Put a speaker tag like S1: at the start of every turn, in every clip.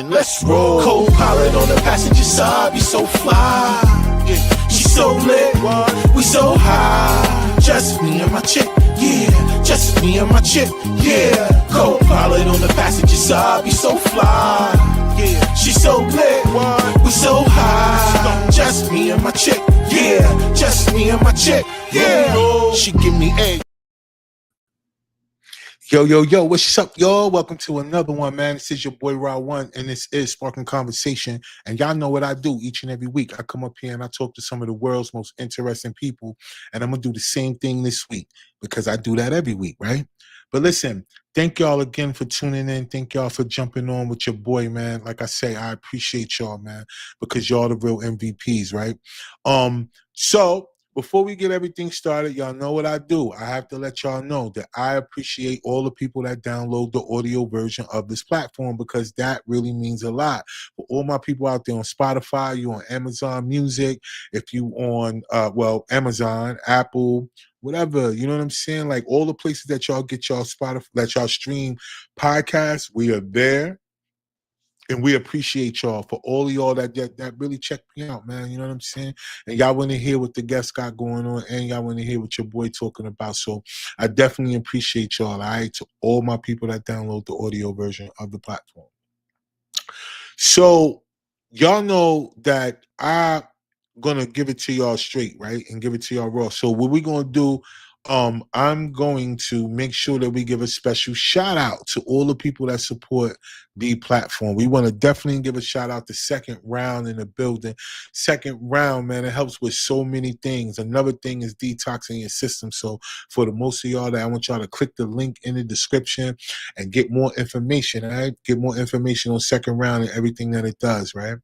S1: Let's roll. Co-pilot on the passenger side, be so fly. Yeah, she's so lit, we so high. Just me and my chick, yeah. Just me and my chick, yeah. Co-pilot on the passenger side, be so fly. Yeah, she's so lit, we so high. Just me and my chick, yeah. Just me and my chick, yeah. She give me a. Yo, what's up, y'all? Welcome to another one, man. This is your boy Raw One, and this is Sparking Conversation. And y'all know what I do each and every week. I come up here and I talk to some of the world's most interesting people, and I'm gonna do the same thing this week because I do that every week, right? But listen, thank y'all again for tuning in. Thank y'all for jumping on with your boy, man. Like I say, I appreciate y'all, man, because y'all the real MVPs, right? So before we get everything started, y'all know what I do. I have to let y'all know that I appreciate all the people that download the audio version of this platform because that really means a lot. For all my people out there on Spotify, you on Amazon Music, if you on, Amazon, Apple, whatever, you know what I'm saying? Like all the places that y'all get y'all Spotify, that y'all stream podcasts, we are there. And we appreciate y'all for all of y'all that really check me out, man. You know what I'm saying? And y'all want to hear what the guests got going on, and y'all want to hear what your boy talking about. So I definitely appreciate y'all, all right? To all my people that download the audio version of the platform. So y'all know that I'm gonna give it to y'all straight, right? And give it to y'all raw. So what we're gonna do, I'm going to make sure that we give a special shout out to all the people that support the platform. We want to definitely give a shout out to Second Round in the building. Second Round, man, it helps with so many things. Another thing is detoxing your system. So for the most of y'all, that I want y'all to click the link in the description and get more information, all right? Get more information on Second Round and everything that it does, right?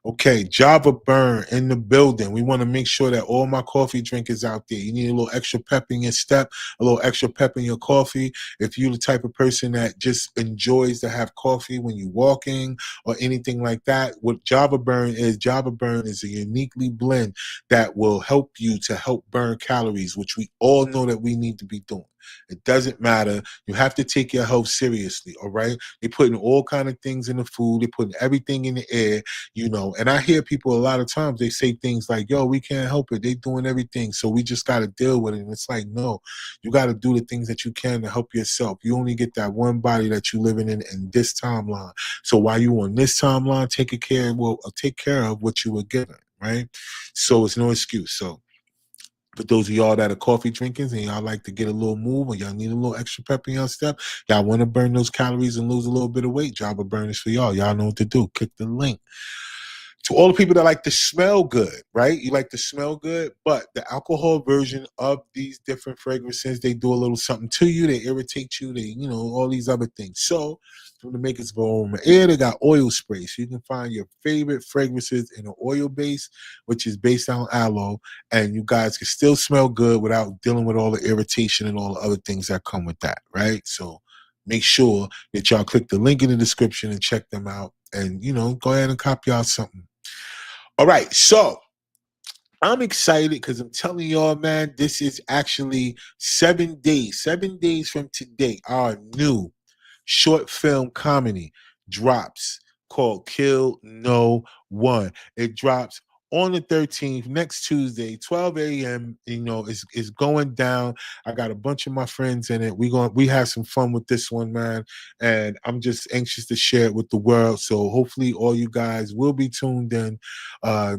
S1: Okay, Java Burn in the building. We want to make sure that all my coffee drinkers out there, you need a little extra pep in your step, a little extra pep in your coffee. If you're the type of person that just enjoys to have coffee when you're walking or anything like that, what Java Burn is a uniquely blend that will help you to help burn calories, which we all know that we need to be doing. It doesn't matter. You have to take your health seriously, all right? They're putting all kind of things in the food. They're putting everything in the air, you know. And I hear people a lot of times, they say things like, yo, we can't help it. They doing everything, so we just got to deal with it. And it's like, no, you got to do the things that you can to help yourself. You only get that one body that you're living in this timeline. So while you on this timeline, take care of what you were given, right? So it's no excuse. So for those of y'all that are coffee drinkers and y'all like to get a little move or y'all need a little extra pep in your step, y'all want to burn those calories and lose a little bit of weight, Java Burn is for y'all. Y'all know what to do. Click the link. To all the people that like to smell good, right? You like to smell good, but the alcohol version of these different fragrances, they do a little something to you. They irritate you. They, you know, all these other things. So from the makers of Aroma Air, they got oil spray. So you can find your favorite fragrances in an oil base, which is based on aloe, and you guys can still smell good without dealing with all the irritation and all the other things that come with that, right? So make sure that y'all click the link in the description and check them out. And, you know, go ahead and copy out something. All right, so I'm excited because I'm telling y'all, man, this is actually 7 days. 7 days from today, our new short film comedy drops called Kill No One. It drops on the 13th, next Tuesday, 12 a.m. You know, it's going down. I got a bunch of my friends in it. We have some fun with this one, man. And I'm just anxious to share it with the world. So hopefully all you guys will be tuned in.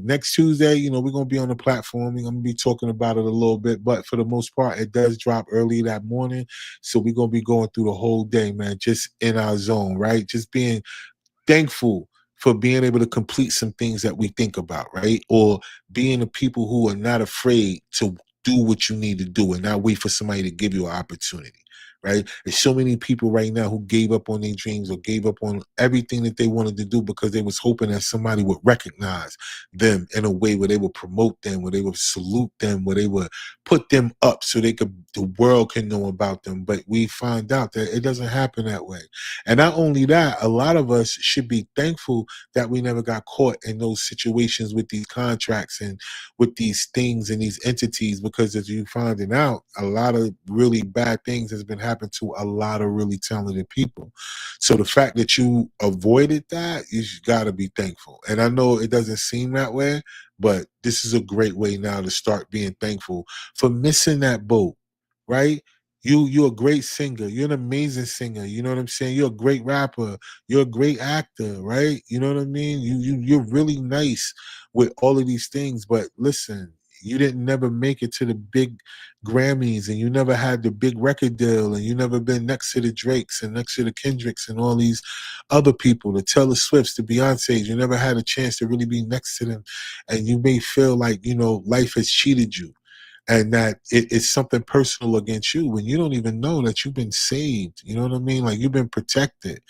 S1: Next Tuesday, you know, we're gonna be on the platform. We're gonna be talking about it a little bit, but for the most part, it does drop early that morning. So we're gonna be going through the whole day, man, just in our zone, right? Just being thankful for being able to complete some things that we think about, right? Or being the people who are not afraid to do what you need to do and not wait for somebody to give you an opportunity, right? There's so many people right now who gave up on their dreams or gave up on everything that they wanted to do because they was hoping that somebody would recognize them in a way where they would promote them, where they would salute them, where they would put them up so the world can know about them. But we find out that it doesn't happen that way. And not only that, a lot of us should be thankful that we never got caught in those situations with these contracts and with these things and these entities, because as you're finding out, a lot of really bad things has been happening happen to a lot of really talented people. So the fact that you avoided that, you got to be thankful. And I know it doesn't seem that way, but this is a great way now to start being thankful for missing that boat, right? You're a great singer. You're an amazing singer. You know what I'm saying? You're a great rapper. You're a great actor, right? You know what I mean? You're really nice with all of these things. But listen, you didn't never make it to the big Grammys, and you never had the big record deal, and you never been next to the Drakes and next to the Kendricks and all these other people, the Taylor Swifts, the Beyonces. You never had a chance to really be next to them, and you may feel like, you know, life has cheated you, and that it's something personal against you when you don't even know that you've been saved. You know what I mean? Like, you've been protected.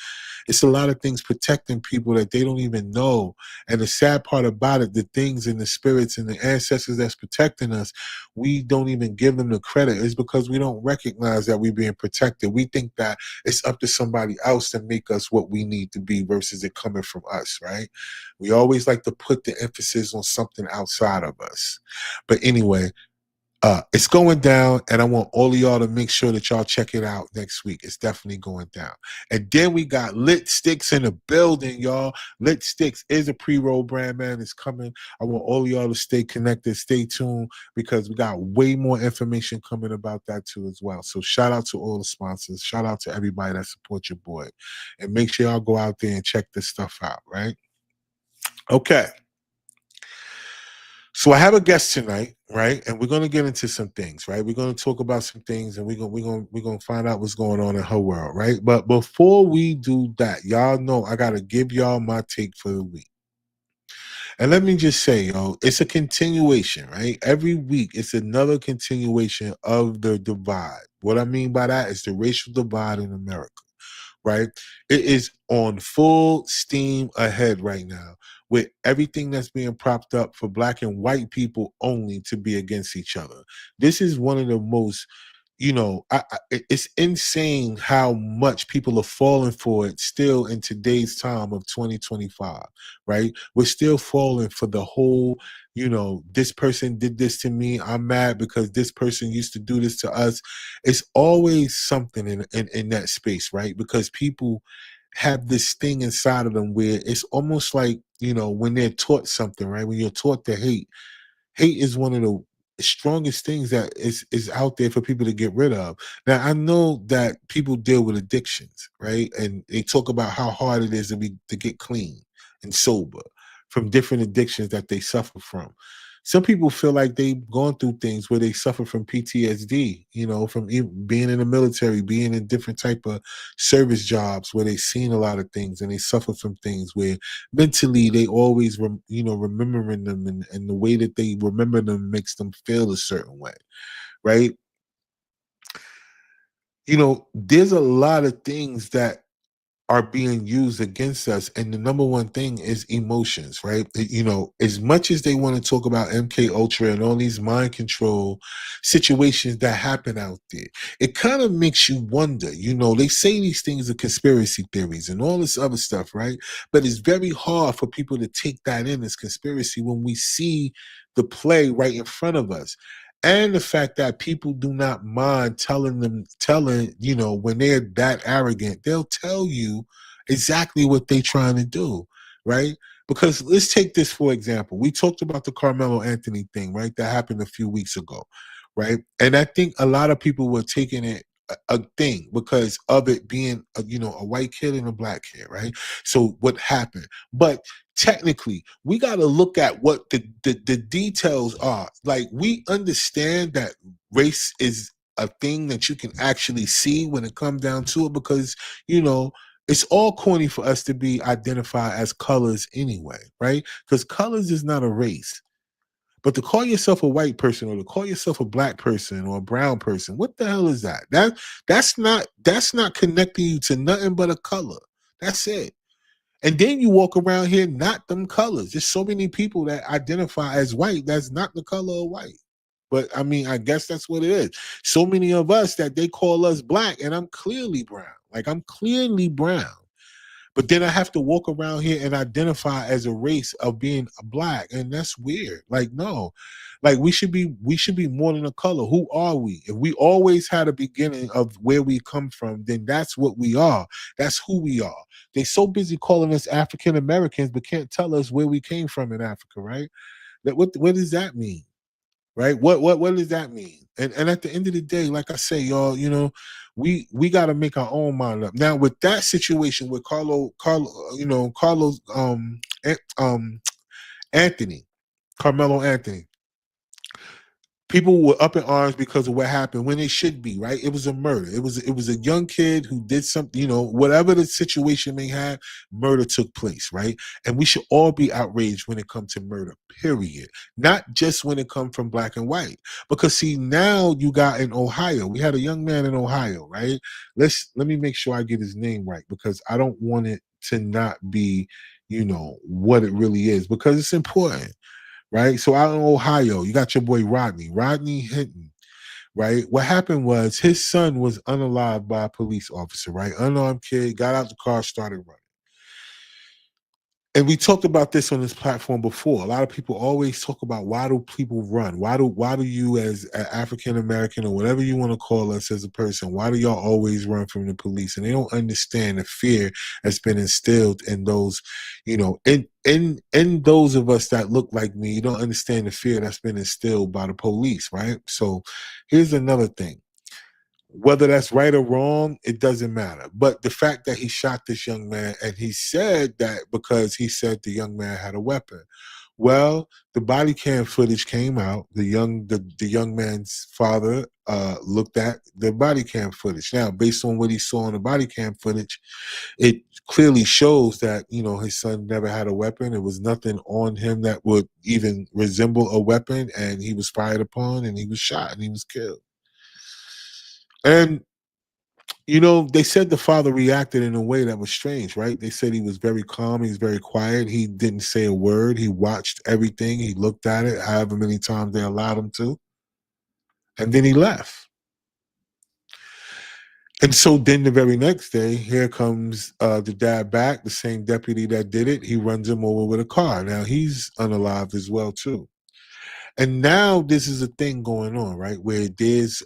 S1: It's a lot of things protecting people that they don't even know. And the sad part about it, the things and the spirits and the ancestors that's protecting us, we don't even give them the credit. It's because we don't recognize that we're being protected. We think that it's up to somebody else to make us what we need to be versus it coming from us, right? We always like to put the emphasis on something outside of us. But anyway, it's going down, and I want all of y'all to make sure that y'all check it out next week. It's definitely going down. And then we got Lit Sticks in the building, y'all. Lit Sticks is a pre-roll brand, man. It's coming. I want all of y'all to stay connected, stay tuned, because we got way more information coming about that too as well. So shout out to all the sponsors. Shout out to everybody that supports your boy. And make sure y'all go out there and check this stuff out, right? Okay. So I have a guest tonight, right? And we're gonna get into some things, right? We're gonna talk about some things, and we're gonna find out what's going on in her world, right? But before we do that, y'all know I gotta give y'all my take for the week. And let me just say, yo, it's a continuation, right? Every week, it's another continuation of the divide. What I mean by that is the racial divide in America, right? It is on full steam ahead right now, with everything that's being propped up for black and white people only to be against each other. This is one of the most, you know, it's insane how much people are falling for it still in today's time of 2025, right? We're still falling for the whole, you know, this person did this to me, I'm mad because this person used to do this to us. It's always something in that space, right? Because people have this thing inside of them where it's almost like, you know, when they're taught something, right? When you're taught to hate, hate is one of the strongest things that is out there for people to get rid of. Now, I know that people deal with addictions, right? And they talk about how hard it is to get clean and sober from different addictions that they suffer from. Some people feel like they've gone through things where they suffer from PTSD, you know, from being in the military, being in different type of service jobs where they've seen a lot of things, and they suffer from things where mentally they always remembering them, and the way that they remember them makes them feel a certain way, right? You know, there's a lot of things that are being used against us, and the number one thing is emotions, right? You know, as much as they want to talk about MK Ultra and all these mind control situations that happen out there, it kind of makes you wonder. You know, they say these things are conspiracy theories and all this other stuff, right? But it's very hard for people to take that in as conspiracy when we see the play right in front of us. And the fact that people do not mind telling, you know, when they're that arrogant, they'll tell you exactly what they're trying to do, right? Because let's take this for example. We talked about the Carmelo Anthony thing, right? That happened a few weeks ago, right? And I think a lot of people were taking it a thing because of it being, you know, a white kid and a black kid, right? So what happened? But technically, we got to look at what the details are. Like, we understand that race is a thing that you can actually see when it comes down to it, because, you know, it's all corny for us to be identified as colors anyway, right? Because colors is not a race. But to call yourself a white person, or to call yourself a black person or a brown person, what the hell is that? That's not connecting you to nothing but a color. That's it. And then you walk around here not them colors. There's so many people that identify as white that's not the color of white. But I mean, I guess that's what it is. So many of us that they call us black, and I'm clearly brown. Like, I'm clearly brown. But then I have to walk around here and identify as a race of being a black, and that's weird. Like, no, like we should be more than a color. Who are we? If we always had a beginning of where we come from, then that's what we are. That's who we are. They so busy calling us African Americans, but can't tell us where we came from in Africa, right? That what does that mean? Right? What does that mean? And at the end of the day, like I say, y'all, we got to make our own mind up. Now with that situation with Carlos Anthony, Carmelo Anthony, people were up in arms because of what happened when it should be, right? It was a murder. It was a young kid who did something, whatever the situation may have, murder took place, right? And we should all be outraged when it comes to murder, period. Not just when it comes from black and white. Because see, now you got in Ohio, we had a young man in Ohio, right? Let me make sure I get his name right, because I don't want it to not be, what it really is, because it's important, right? So out in Ohio, you got your boy Rodney Hinton, right? What happened was his son was unalived by a police officer, right? Unarmed kid, got out the car, started running. And we talked about this on this platform before. A lot of people always talk about, why do people run? Why do you, as an African American or whatever you want to call us as a person, why do y'all always run from the police? And they don't understand the fear that's been instilled in those, in those of us that look like me. You don't understand the fear that's been instilled by the police, right? So here's another thing. Whether that's right or wrong, it doesn't matter. But the fact that he shot this young man, and he said that because he said the young man had a weapon. Well, the body cam footage came out. The young man's father looked at the body cam footage. Now, based on what he saw in the body cam footage, it clearly shows that his son never had a weapon. It was nothing on him that would even resemble a weapon, and he was fired upon, and he was shot, and he was killed. And they said the father reacted in a way that was strange, right? They said he was very calm, he was very quiet, he didn't say a word, he watched everything, he looked at it however many times they allowed him to, and then he left. And so then the very next day, here comes the dad back, the same deputy that did it. He runs him over with a car. Now he's unalived as well too. And now this is a thing going on, right? Where there's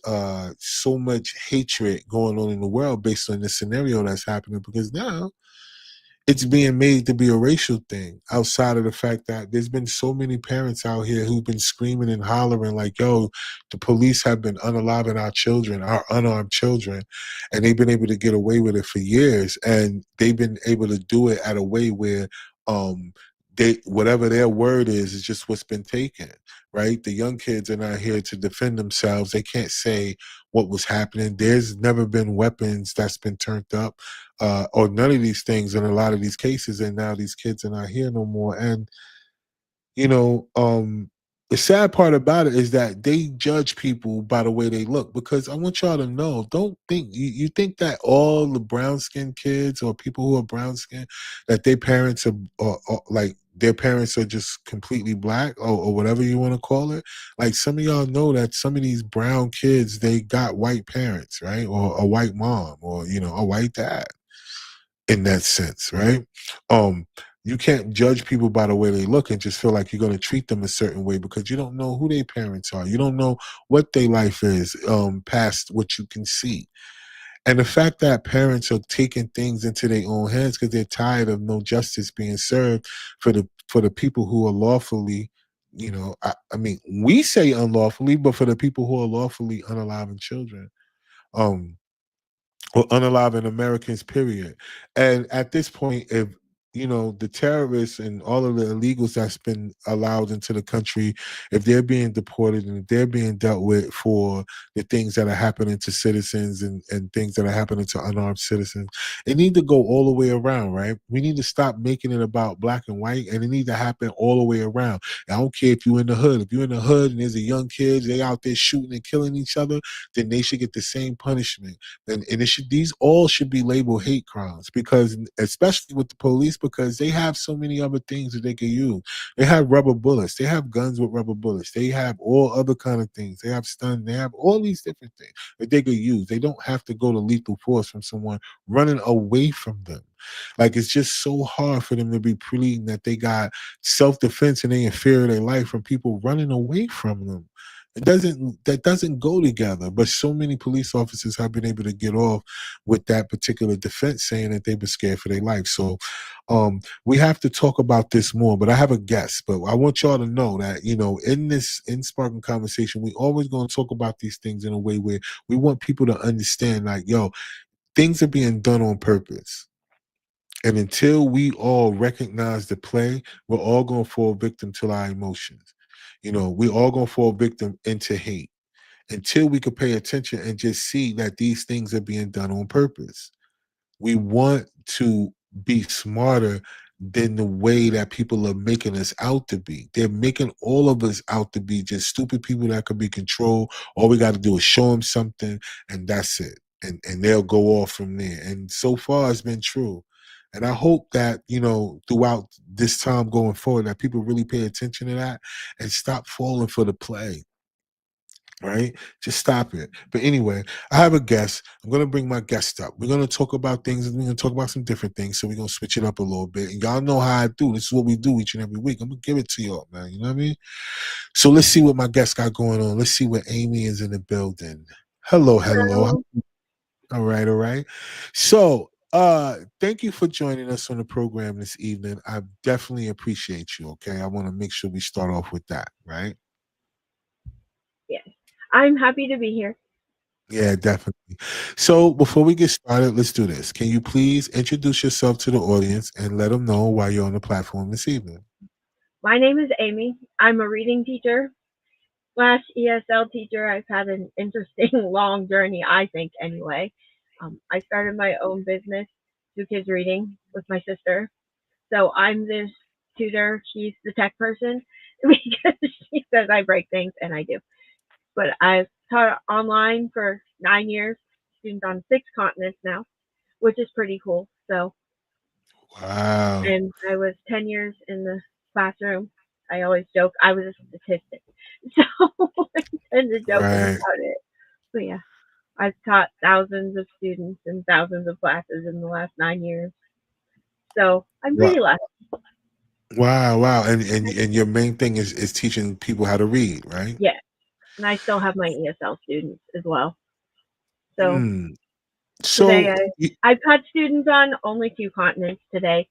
S1: so much hatred going on in the world based on the scenario that's happening, because now it's being made to be a racial thing, outside of the fact that there's been so many parents out here who've been screaming and hollering like, yo, the police have been unaliving our children, our unarmed children, and they've been able to get away with it for years. And they've been able to do it at a way where whatever their word is just what's been taken, right? The young kids are not here to defend themselves. They can't say what was happening. There's never been weapons that's been turned up, or none of these things in a lot of these cases. And now these kids are not here no more. And you know, the sad part about it is that they judge people by the way they look. Because I want y'all to know, don't think you think that all the brown skinned kids or people who are brown skinned, that their parents are like their parents are just completely black, or whatever you want to call it. Like, some of y'all know that some of these brown kids, they got white parents, right? Or a white mom, or a white dad, in that sense, right? You can't judge people by the way they look and just feel like you're going to treat them a certain way, because you don't know who their parents are. You don't know what their life is, past what you can see. And the fact that parents are taking things into their own hands because they're tired of no justice being served for the people who are lawfully, I mean, we say unlawfully, but for the people who are lawfully unaliving children. Or unaliving Americans, period. And at this point, if the terrorists and all of the illegals that's been allowed into the country, if they're being deported and if they're being dealt with for the things that are happening to citizens, and things that are happening to unarmed citizens, it need to go all the way around, right? We need to stop making it about black and white, and it need to happen all the way around. I don't care if you're in the hood. If you're in the hood and there's a young kid, they out there shooting and killing each other, then they should get the same punishment. And these all should be labeled hate crimes, because especially with the police, because they have so many other things that they can use. They have rubber bullets. They have guns with rubber bullets. They have all other kind of things. They have stun. They have all these different things that they could use. They don't have to go to lethal force from someone running away from them. Like, it's just so hard for them to be pleading that they got self-defense and they in fear of their life from people running away from them. That doesn't go together. But so many police officers have been able to get off with that particular defense, saying that they were scared for their life. So we have to talk about this more. But I have a guest. But I want y'all to know that, in Sparking Conversation, we always going to talk about these things in a way where we want people to understand, like, yo, things are being done on purpose. And until we all recognize the play, we're all going to fall victim to our emotions. We all going to fall victim into hate until we could pay attention and just see that these things are being done on purpose. We want to be smarter than the way that people are making us out to be. They're making all of us out to be just stupid people that could be controlled. All we got to do is show them something, and that's it. And they'll go off from there. And so far, it's been true. And I hope that, throughout this time going forward, that people really pay attention to that and stop falling for the play. Right? Just stop it. But anyway, I have a guest. I'm going to bring my guest up. We're going to talk about things, and we're going to talk about some different things. So we're going to switch it up a little bit. And y'all know how I do. This is what we do each and every week. I'm going to give it to y'all, man. You know what I mean? So let's see what my guest got going on. Let's see what Amy is in the building. Hello, hello.
S2: Hello.
S1: All right, all right. So thank you for joining us on the program this evening. I definitely appreciate you. Okay. I want to make sure we start off with that, right?
S2: Yes. I'm happy to be here.
S1: Yeah, definitely. So before we get started, let's do this. Can you please introduce yourself to the audience and let them know why you're on the platform this evening?
S2: My name is Amy. I'm a reading teacher slash ESL teacher. I've had an interesting long journey, I think, anyway. I started my own business through kids reading with my sister. So I'm this tutor. She's the tech person because she says I break things, and I do. But I've taught online for 9 years, students on 6 continents now, which is pretty cool. So
S1: Wow.
S2: and I was 10 years in the classroom. I always joke I was a statistic. So I tend to joke
S1: Right.
S2: about it. But yeah, I've taught thousands of students in thousands of classes in the last 9 years. So I'm
S1: Wow.
S2: pretty lucky.
S1: Wow. Wow. And your main thing is teaching people how to read, right?
S2: Yeah. And I still have my ESL students as well. So
S1: Mm.
S2: today
S1: So
S2: I've taught students on only 2 continents today,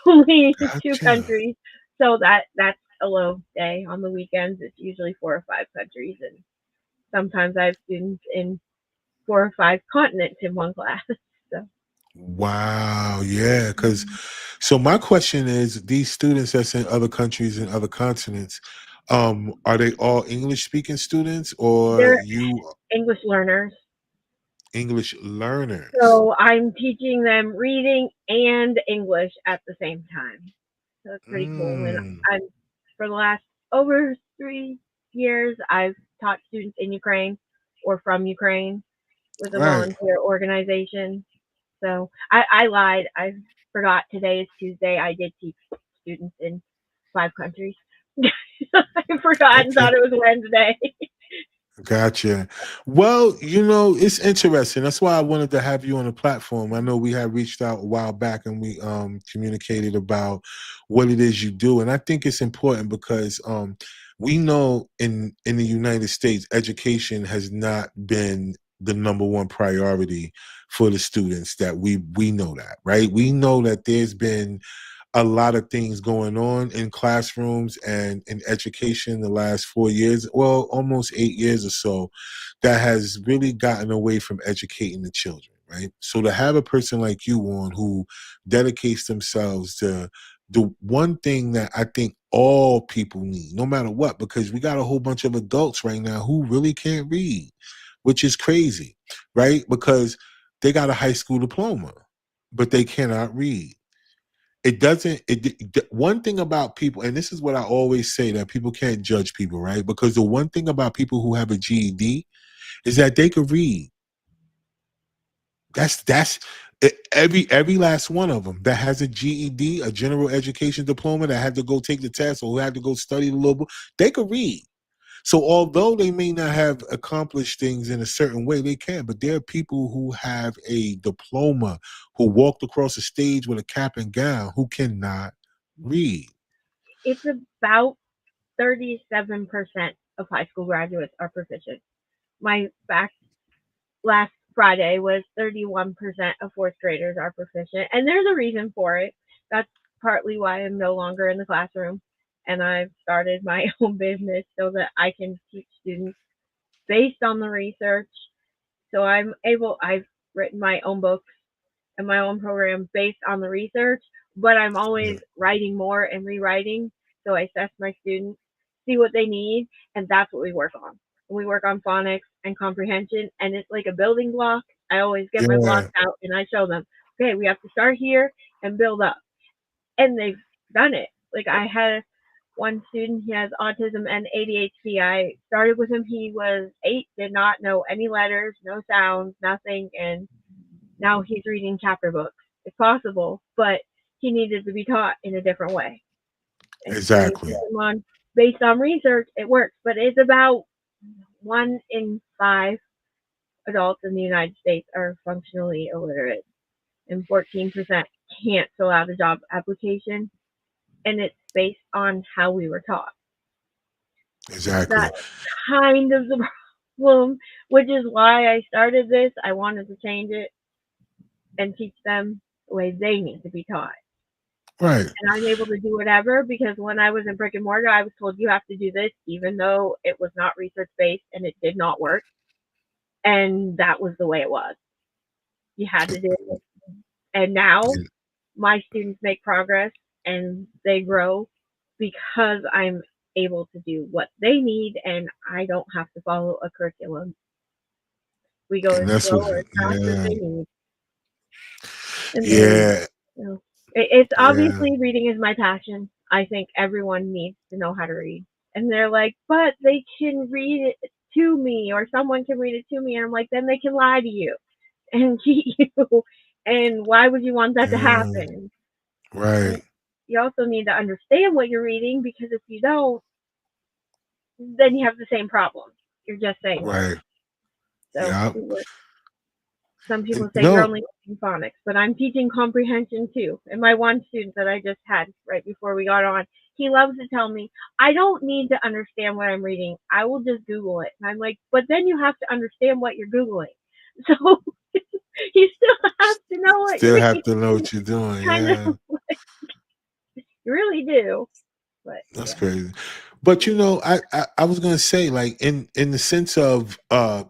S2: only two
S1: gotcha.
S2: countries. So that's a low day. On the weekends, it's usually 4 or 5 countries, and sometimes I have students in 4 or 5 continents in one class. So
S1: Wow. Yeah. Because so my question is, these students that's in other countries and other continents, are they all English speaking students or
S2: they're
S1: you
S2: English learners.
S1: English learners?
S2: So I'm teaching them reading and English at the same time. So it's pretty cool. And
S1: Mm.
S2: I'm for the last over 3 years, I've taught students in Ukraine or from Ukraine with a
S1: Right.
S2: volunteer organization. So I lied. I forgot today is Tuesday. I did teach students in 5 countries. I forgot and
S1: Okay.
S2: thought it was Wednesday.
S1: Gotcha. Well, it's interesting. That's why I wanted to have you on the platform. I know we had reached out a while back and we communicated about what it is you do. And I think it's important because we know in the United States, education has not been the number one priority for the students that we know that, right? We know that there's been a lot of things going on in classrooms and in education the last 4 years, well, almost 8 years or so, that has really gotten away from educating the children, right? So to have a person like you on who dedicates themselves to the one thing that I think all people need, no matter what, because we got a whole bunch of adults right now who really can't read, which is crazy, right? Because they got a high school diploma, but they cannot read. It doesn't one thing about people, and this is what I always say, that people can't judge people, right? Because the one thing about people who have a GED is that they can read. That's Every last one of them that has a GED, a general education diploma, that had to go take the test or who had to go study a little bit, they could read. So although they may not have accomplished things in a certain way, they can. But there are people who have a diploma, who walked across the stage with a cap and gown, who cannot read.
S2: It's about 37% of high school graduates are proficient. My fact last Friday was 31% of fourth graders are proficient, and there's a reason for it. That's partly why I'm no longer in the classroom, and I've started my own business so that I can teach students based on the research. So I've written my own books and my own program based on the research, but I'm always writing more and rewriting. So I assess my students, see what they need, and that's what we work on. We work on phonics and comprehension, and it's like a building block. I always get my blocks
S1: Yeah,
S2: out and I show them, okay, we have to start here and build up. And they've done it. Like I had one student, he has autism and ADHD. I started with him, he was 8, did not know any letters, no sounds, nothing, and now he's reading chapter books. It's possible, but he needed to be taught in a different way. And when you
S1: exactly.
S2: put him on based on research, it works. But it's about 1 in 5 adults in the United States are functionally illiterate, and 14% can't fill out a job application. And it's based on how we were taught.
S1: Exactly.
S2: That's kind of the problem, which is why I started this. I wanted to change it and teach them the way they need to be taught.
S1: Right.
S2: And I'm able to do whatever because when I was in brick and mortar, I was told you have to do this, even though it was not research based and it did not work. And that was the way it was. You had to do it. And now my students make progress and they grow because I'm able to do what they need and I don't have to follow a curriculum. We go
S1: And
S2: as
S1: that's
S2: slow
S1: what,
S2: or as fast as
S1: yeah,
S2: they need. And they,
S1: yeah,
S2: it's
S1: yeah.
S2: obviously reading is my passion. I think everyone needs to know how to read. And they're like, but they can read it to me, or someone can read it to me. And I'm like, then they can lie to you and cheat you. And why would you want that to
S1: Yeah,
S2: happen? And
S1: right,
S2: you also need to understand what you're reading because if you don't, then you have the same problem. You're just saying
S1: right.
S2: words. So
S1: Yeah.
S2: some people say you're
S1: No,
S2: only teaching phonics, but I'm teaching comprehension too. And my one student that I just had right before we got on, he loves to tell me, I don't need to understand what I'm reading. I will just Google it. And I'm like, but then you have to understand what you're Googling. So you still have to know what you're
S1: still have
S2: reading.
S1: to know what you're doing.
S2: Kind
S1: Yeah.
S2: of, you really do. But
S1: That's
S2: yeah.
S1: crazy. But I was gonna say, like, in the sense of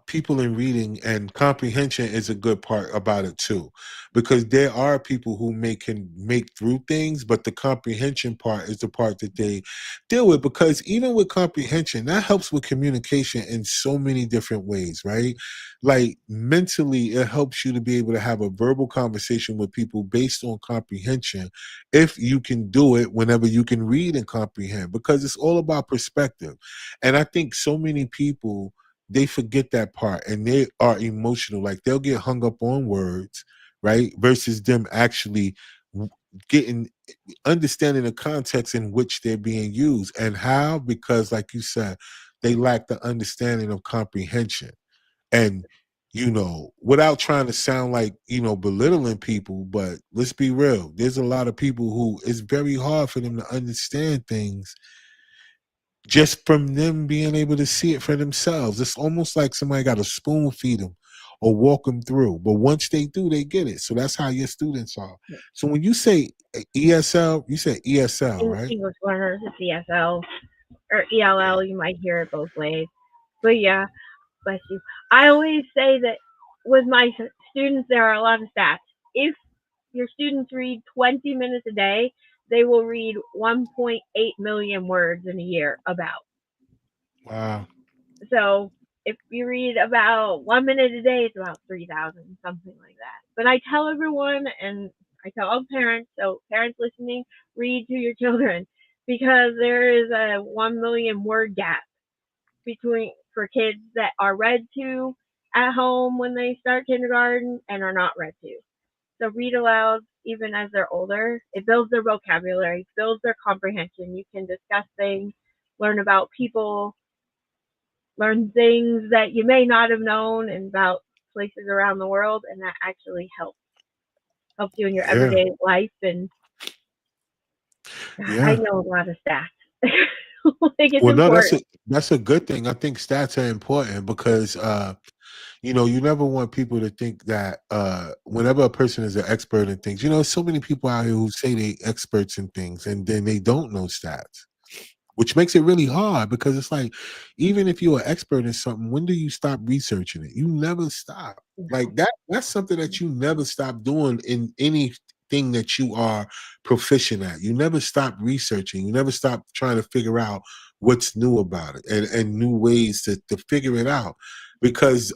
S1: people in reading, and comprehension is a good part about it too. Because there are people who can make through things, but the comprehension part is the part that they deal with. Because even with comprehension, that helps with communication in so many different ways, right? Like mentally, it helps you to be able to have a verbal conversation with people based on comprehension, if you can do it whenever you can read and comprehend, because it's all about perspective. And I think so many people, they forget that part and they are emotional, like they'll get hung up on words, right, versus them actually getting understanding the context in which they're being used. And how? Because like you said, they lack the understanding of comprehension. And without trying to sound like belittling people, but let's be real, there's a lot of people who it's very hard for them to understand things just from them being able to see it for themselves. It's almost like somebody got to spoon feed them or walk them through, but once they do, they get it. So that's how your students are. So when you say ESL, you say ESL, right?
S2: English learners, it's ESL or
S1: Yeah.
S2: ELL. You might hear it both ways. But yeah, bless you. I always say that with my students, there are a lot of stats. If your students read 20 minutes a day, they will read 1.8 million words in a year about.
S1: Wow.
S2: So if you read about 1 minute a day, it's about 3,000, something like that. But I tell everyone, and I tell all parents, so parents listening, read to your children because there is a 1 million word gap between for kids that are read to at home when they start kindergarten and are not read to. So read aloud even as they're older. It builds their vocabulary, builds their comprehension. You can discuss things, learn about people, learn things that you may not have known and about places around the world, and that actually helps you in your
S1: Yeah,
S2: everyday life. And I
S1: yeah.
S2: know a lot of stats. Like it's
S1: Well, no,
S2: important.
S1: that's a good thing. I think stats are important because you know, you never want people to think that whenever a person is an expert in things, you know, so many people out here who say they experts in things and then they don't know stats, which makes it really hard because it's like, even if you're an expert in something, when do you stop researching it? You never stop.
S2: No.
S1: Like that's something that you never stop doing in anything that you are proficient at. You never stop researching. You never stop trying to figure out what's new about it and new ways to figure it out. Because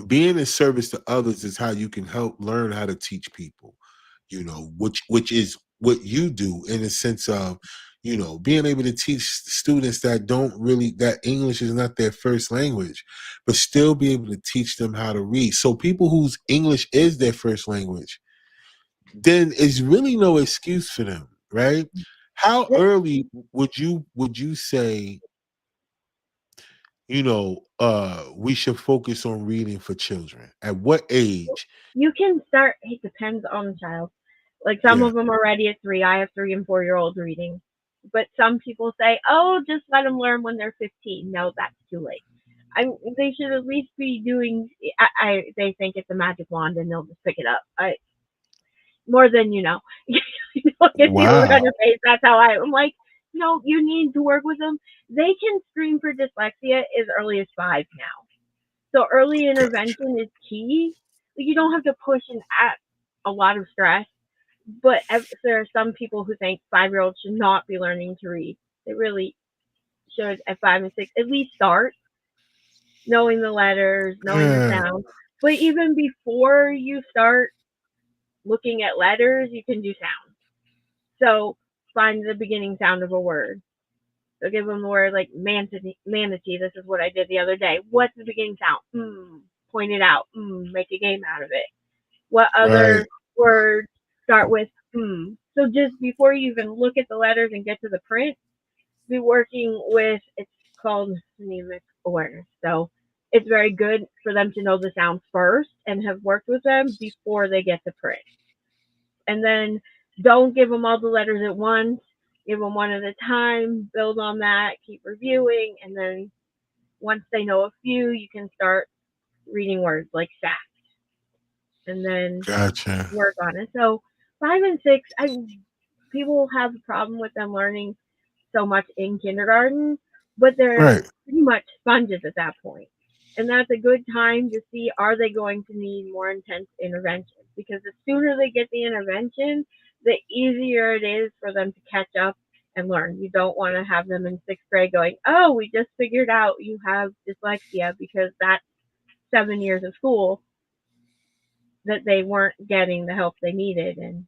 S1: being in service to others is how you can help learn how to teach people, you know, which is what you do in a sense of, you know, being able to teach students that don't really, that English is not their first language, but still be able to teach them how to read. So people whose English is their first language, then it's really no excuse for them, right? How early would you say, you know, we should focus on reading for children? At what age?
S2: You can start, it depends on the child. Like some
S1: Yeah.
S2: of them are ready at 3. I have 3 and 4 year olds reading. But some people say, oh, just let them learn when they're 15. No, that's too late. They should at least be doing. They think it's a magic wand and they'll just pick it up. More than you know. You don't get the look on
S1: Wow.
S2: your face. That's how I'm like. No, you need to work with them. They can screen for dyslexia as early as 5 now. So early
S1: Gotcha.
S2: intervention is key. Like, you don't have to push and add a lot of stress, but there are some people who think 5 year olds should not be learning to read. They really should at 5 and 6 at least start knowing the letters, knowing the
S1: Yeah.
S2: sounds. But even before you start looking at letters, you can do sounds. So find the beginning sound of a word. So give them the word like manatee. This is what I did the other day. What's the beginning sound? Point it out. Make a game out of it. What
S1: Right.
S2: other words start with So just before you even look at the letters and get to the print, be working with, it's called phonemic awareness. So it's very good for them to know the sounds first and have worked with them before they get to print. And then don't give them all the letters at once. Give them one at a time. Build on that. Keep reviewing, and then once they know a few, you can start reading words like fast, and then
S1: Gotcha.
S2: work on it. So 5 and 6, people have a problem with them learning so much in kindergarten, but they're
S1: Right.
S2: pretty much sponges at that point. And that's a good time to see, are they going to need more intense intervention? Because the sooner they get the intervention, the easier it is for them to catch up and learn. You don't want to have them in 6th grade going, oh, we just figured out you have dyslexia, because that's 7 years of school that they weren't getting the help they needed. And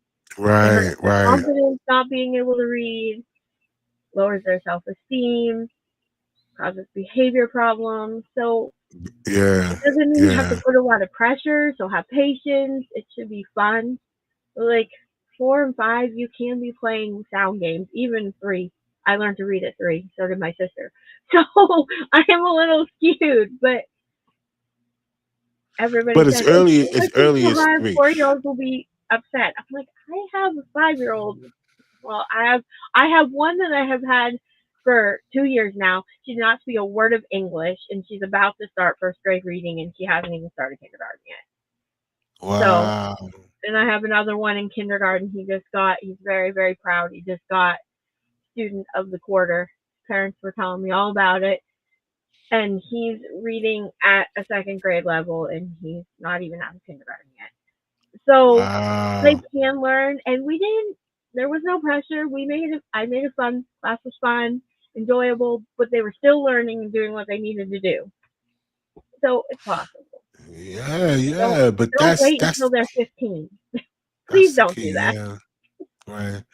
S2: it hurts
S1: Right.
S2: their
S1: Right.
S2: confidence not being able to read, lowers their self esteem, causes behavior problems. So it
S1: Yeah.
S2: doesn't mean you have to
S1: Yeah.
S2: put a lot of pressure. So have patience. It should be fun. Like 4 and 5, you can be playing sound games. Even 3. I learned to read at 3. So did my sister. So I am a little skewed, but everybody
S1: But
S2: says it's
S1: as
S2: too
S1: early as
S2: hard.
S1: 3.
S2: 4 year olds will be upset. I'm like, I have a 5 year old. Well, I have one that I have had for 2 years now. She did not speak a word of English, and she's about to start 1st grade reading, and she hasn't even started kindergarten yet. So,
S1: Wow.
S2: and I have another one in kindergarten. He's very, very proud. He just got student of the quarter. Parents were telling me all about it. And he's reading at a 2nd grade level, and he's not even out of kindergarten yet. So they
S1: Wow.
S2: can learn, and we didn't. There was no pressure. I made it fun. Class was fun, enjoyable, but they were still learning and doing what they needed to do. So it's possible.
S1: Yeah,
S2: Don't
S1: yeah. But
S2: don't wait until they're 15. Please
S1: that's the
S2: don't do
S1: key.
S2: that.
S1: Yeah. Right.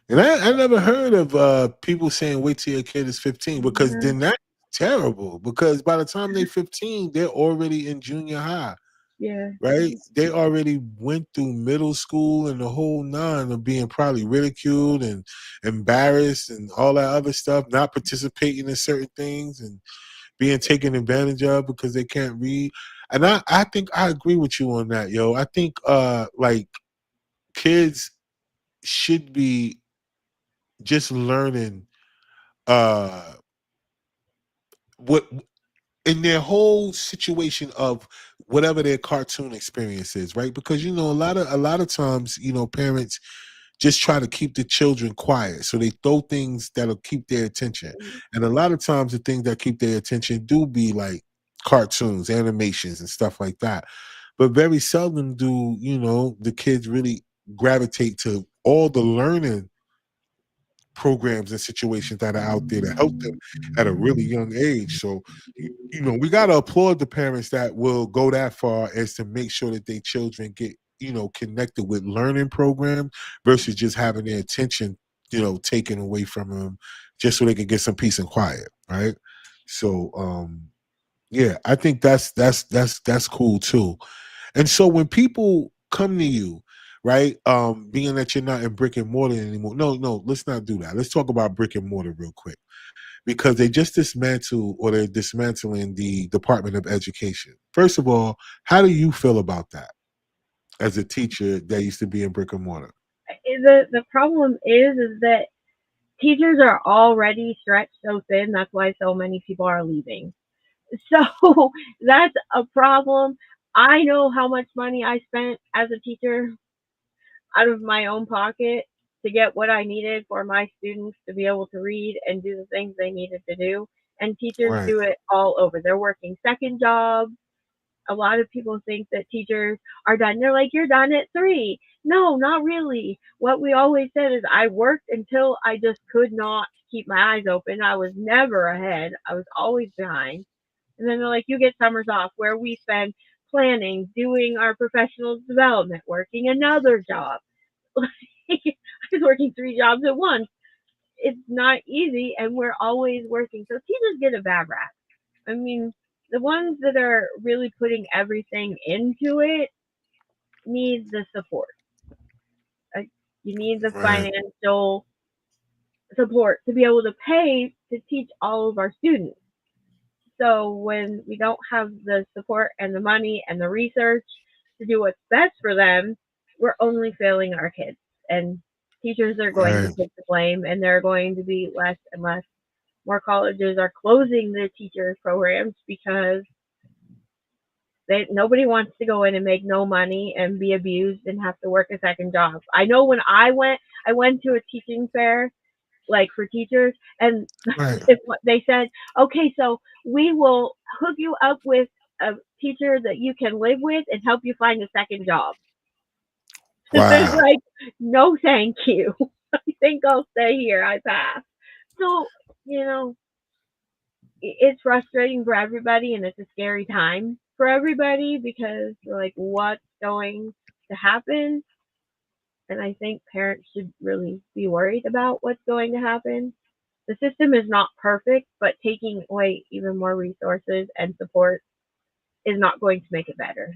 S1: And I never heard of people saying wait till your kid is 15, because
S2: Yeah.
S1: then that's terrible. Because by the time they're 15, they're already in junior high.
S2: Yeah.
S1: right? They already went through middle school and the whole nine of being probably ridiculed and embarrassed and all that other stuff, not participating in certain things and being taken advantage of because they can't read. And I think I agree with you on that, yo. I think like kids should be just learning uh what in their whole situation of whatever their cartoon experience is, right? Because a lot of times, parents just try to keep the children quiet. So they throw things that'll keep their attention. And a lot of times the things that keep their attention do be like cartoons, animations, and stuff like that. But very seldom do, the kids really gravitate to all the learning programs and situations that are out there to help them at a really young age. So, we got to applaud the parents that will go that far as to make sure that their children get, connected with learning programs versus just having their attention, taken away from them just so they can get some peace and quiet. Right. So, yeah, I think that's cool too. And so when people come to you, right, being that you're not in brick and mortar anymore, no, let's not do that. Let's talk about brick and mortar real quick because they just dismantled or they're dismantling the Department of Education. First of all, how do you feel about that as a teacher that used to be in brick and mortar?
S2: The problem is that teachers are already stretched so thin. That's why so many people are leaving. So that's a problem. I know how much money I spent as a teacher out of my own pocket to get what I needed for my students to be able to read and do the things they needed to do. And teachers
S1: Right,
S2: do it all over. They're working second jobs. A lot of people think that teachers are done. They're like, you're done at 3. No, not really. What we always said is I worked until I just could not keep my eyes open. I was never ahead. I was always behind. And then they're like, you get summers off where we spend planning, doing our professional development, working another job. I was working 3 jobs at once. It's not easy, and we're always working. So teachers get a bad rap. I mean, the ones that are really putting everything into it need the support. Like, you need the
S1: right,
S2: financial support to be able to pay to teach all of our students. So when we don't have the support and the money and the research to do what's best for them, we're only failing our kids. And teachers are going to
S1: right,
S2: take the blame, and there are going to be less and less. More colleges are closing their teacher programs because nobody wants to go in and make no money and be abused and have to work a second job. I know when I went to a teaching fair like for teachers, and
S1: right.
S2: they said, okay, so we will hook you up with a teacher that you can live with and help you find a second job. It's
S1: Wow.
S2: like, no, thank you. I think I'll stay here. I pass. So, you know, it's frustrating for everybody and it's a scary time for everybody because they're like, what's going to happen? And I think parents should really be worried about what's going to happen. The system is not perfect, but taking away even more resources and support is not going to make it better.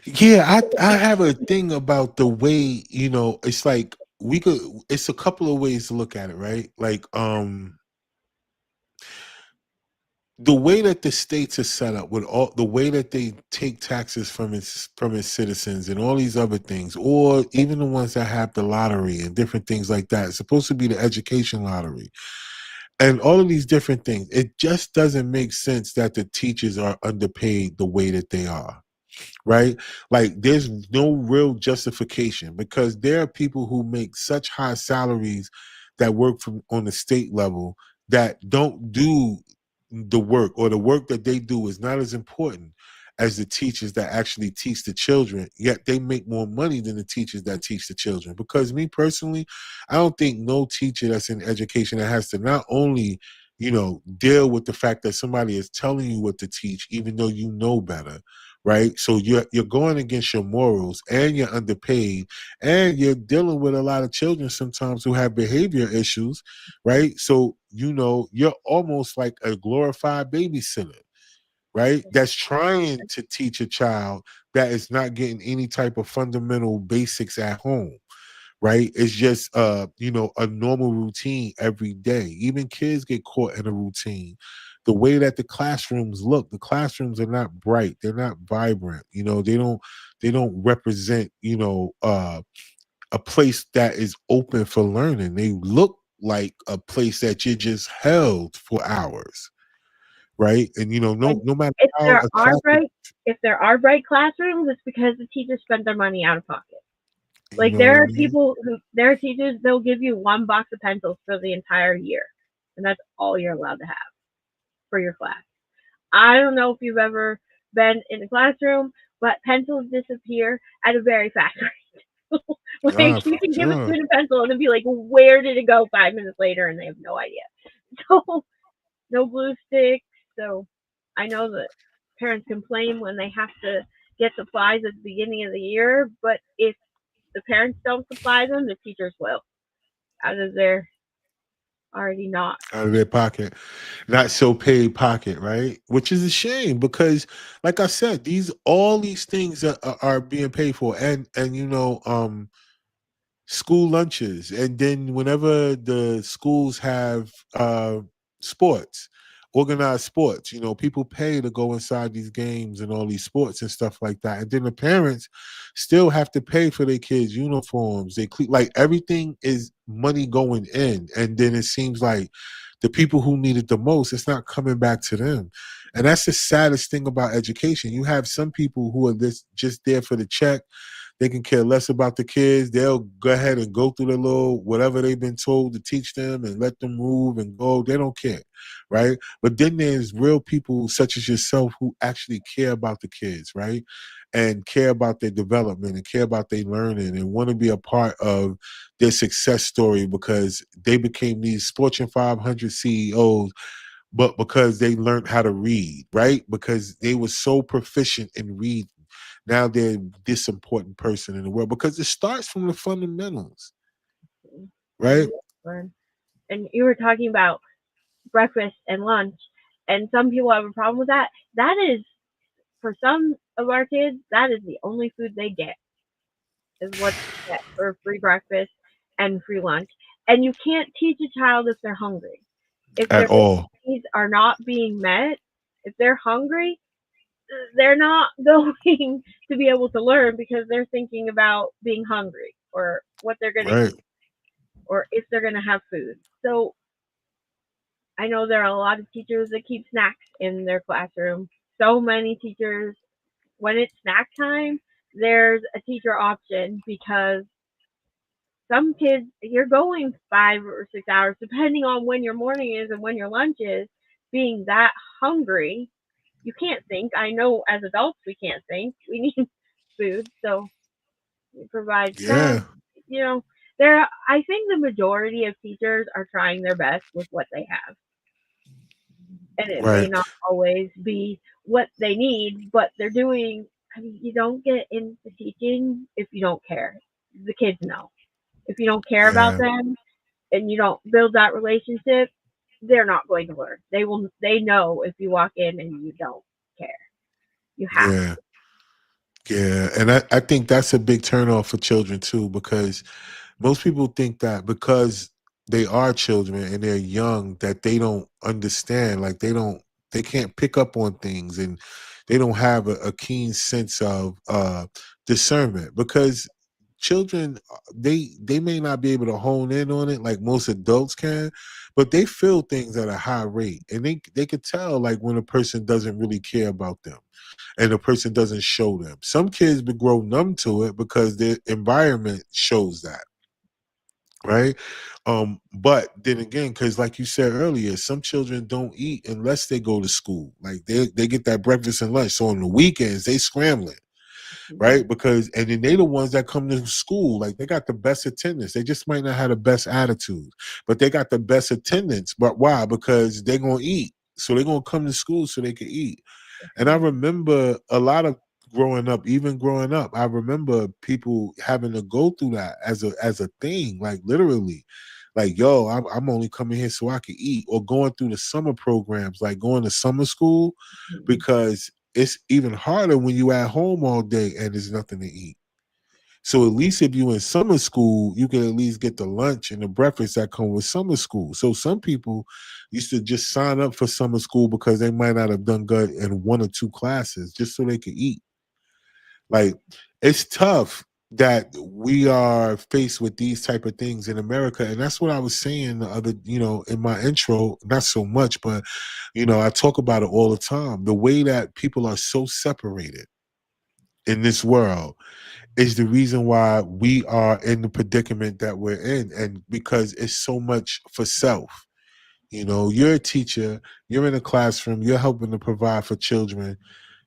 S1: Yeah, I have a thing about the way, it's like it's a couple of ways to look at it, right? Like the way that the states are set up with all the way that they take taxes from its citizens and all these other things, or even the ones that have the lottery and different things like that. It's supposed to be the education lottery. And all of these different things, it just doesn't make sense that the teachers are underpaid the way that they are, right? Like there's no real justification because there are people who make such high salaries that work from on the state level that don't do the work, or the work that they do is not as important as the teachers that actually teach the children, yet they make more money than the teachers that teach the children. Because me personally, I don't think no teacher that's in education that has to not only deal with the fact that somebody is telling you what to teach even though you know better, right? So you're going against your morals and you're underpaid and you're dealing with a lot of children sometimes who have behavior issues, right? So you're almost like a glorified babysitter, right? That's trying to teach a child that is not getting any type of fundamental basics at home, right? It's just a normal routine every day. Even kids get caught in a routine. The way that the classrooms look, the classrooms are not bright, they're not vibrant, they don't represent, a place that is open for learning. They look like a place that you just held for hours, right? And no
S2: And
S1: no matter
S2: if
S1: how
S2: there are
S1: attractive,
S2: bright if there are bright classrooms, it's because the teachers spent their money out of pocket.
S1: you
S2: Like
S1: know what
S2: there
S1: I
S2: are
S1: mean?
S2: people who there are teachers they'll give you one box of pencils for the entire year, and that's all you're allowed to have for your class. I don't know if you've ever been in a classroom, but pencils disappear at a very fast rate. Like
S1: Ah, for
S2: you can give a
S1: sure.
S2: student a pencil and then be like, "Where did it go?" 5 minutes later, and they have no idea. So no glue sticks. So I know that parents complain when they have to get supplies at the beginning of the year, but if the parents don't supply them, the teachers will out of their already not.
S1: Out of their pocket, not so paid pocket, right? Which is a shame because, like I said, all these things are being paid for, and school lunches, and then whenever the schools have sports, organized sports, people pay to go inside these games and all these sports and stuff like that, and then the parents still have to pay for their kids uniforms, like everything is money going in, and then it seems like the people who need it the most, it's not coming back to them. And that's the saddest thing about education. You have some people who are just there for the check. They can care less about the kids. They'll go ahead and go through the little whatever they've been told to teach them and let them move and go. They don't care, right? But then there's real people such as yourself who actually care about the kids, right? And care about their development and care about their learning and want to be a part of their success story because they became these Fortune 500 CEOs, but because they learned how to read, right? Because they were so proficient in reading. Now they're this important person in the world because it starts from the fundamentals, right?
S2: You learn. And you were talking about breakfast and lunch, and some people have a problem with that. That is, for some of our kids, that is the only food they get, is what they get for free breakfast and free lunch. And you can't teach a child if they're hungry. If
S1: At
S2: their
S1: all.
S2: needs are not being met, if they're hungry, they're not going to be able to learn because they're thinking about being hungry or what they're going to
S1: Right.
S2: eat or if they're going to have food. So I know there are a lot of teachers that keep snacks in their classroom. So many teachers, when it's snack time, there's a teacher option because some kids, you're going 5 or 6 hours, depending on when your morning is and when your lunch is, being that hungry, you can't think. I know as adults we can't think. We need food, so we provide snacks.
S1: Yeah.
S2: You know, there. I think the majority of teachers are trying their best with what they have, and it may
S1: Right.
S2: not always be what they need, but they're doing. I mean, you don't get into teaching if you don't care. The kids know. If you don't care about
S1: Yeah.
S2: them and you don't build that relationship, they're not going to learn. They will. They know if you walk in and you don't care. You have
S1: Yeah. Yeah. And I think that's a big turnoff for children too, because most people think that because they are children and they're young that they don't understand, like they can't pick up on things, and they don't have a keen sense of discernment because children, they may not be able to hone in on it like most adults can, but they feel things at a high rate, and they could tell like when a person doesn't really care about them and the person doesn't show them. Some kids grow numb to it because their environment shows that, right? But then again, because like you said earlier, some children don't eat unless they go to school. Like they get that breakfast and lunch. So on the weekends they scrambling,
S2: to.
S1: right? Because and then they the ones that come to school, like they got the best attendance. They just might not have the best attitude, but they got the best attendance. But why? Because they're gonna eat. So they're gonna come to school so they can eat. And I remember a lot of growing up, even growing up, I remember people having to go through that as a thing, like literally. Like, yo, I'm only coming here so I can eat, or going through the summer programs, like going to summer school,
S2: Mhm.
S1: because it's even harder when you at home all day and there's nothing to eat. So at least if you in summer school, you can at least get the lunch and the breakfast that come with summer school. So some people used to just sign up for summer school because they might not have done good in one or two classes just so they could eat. Like, it's tough that we are faced with these type of things in America. And that's what I was saying the other, in my intro, not so much, but I talk about it all the time. The way that people are so separated in this world is the reason why we are in the predicament that we're in. And because it's so much for self. You're a teacher, you're in a classroom, you're helping to provide for children.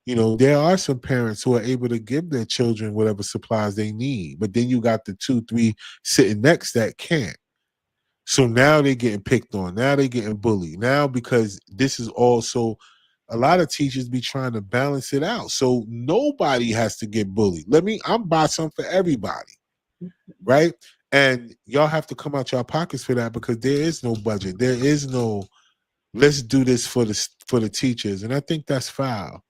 S1: There are some parents who are able to give their children whatever supplies they need, but then you got the two, three sitting next that can't. So now they're getting picked on. Now they're getting bullied. Now, because this is also, a lot of teachers be trying to balance it out. So nobody has to get bullied. I'm buy something for everybody, right? And y'all have to come out your pockets for that, because there is no budget. There is no, let's do this for the teachers. And I think that's foul.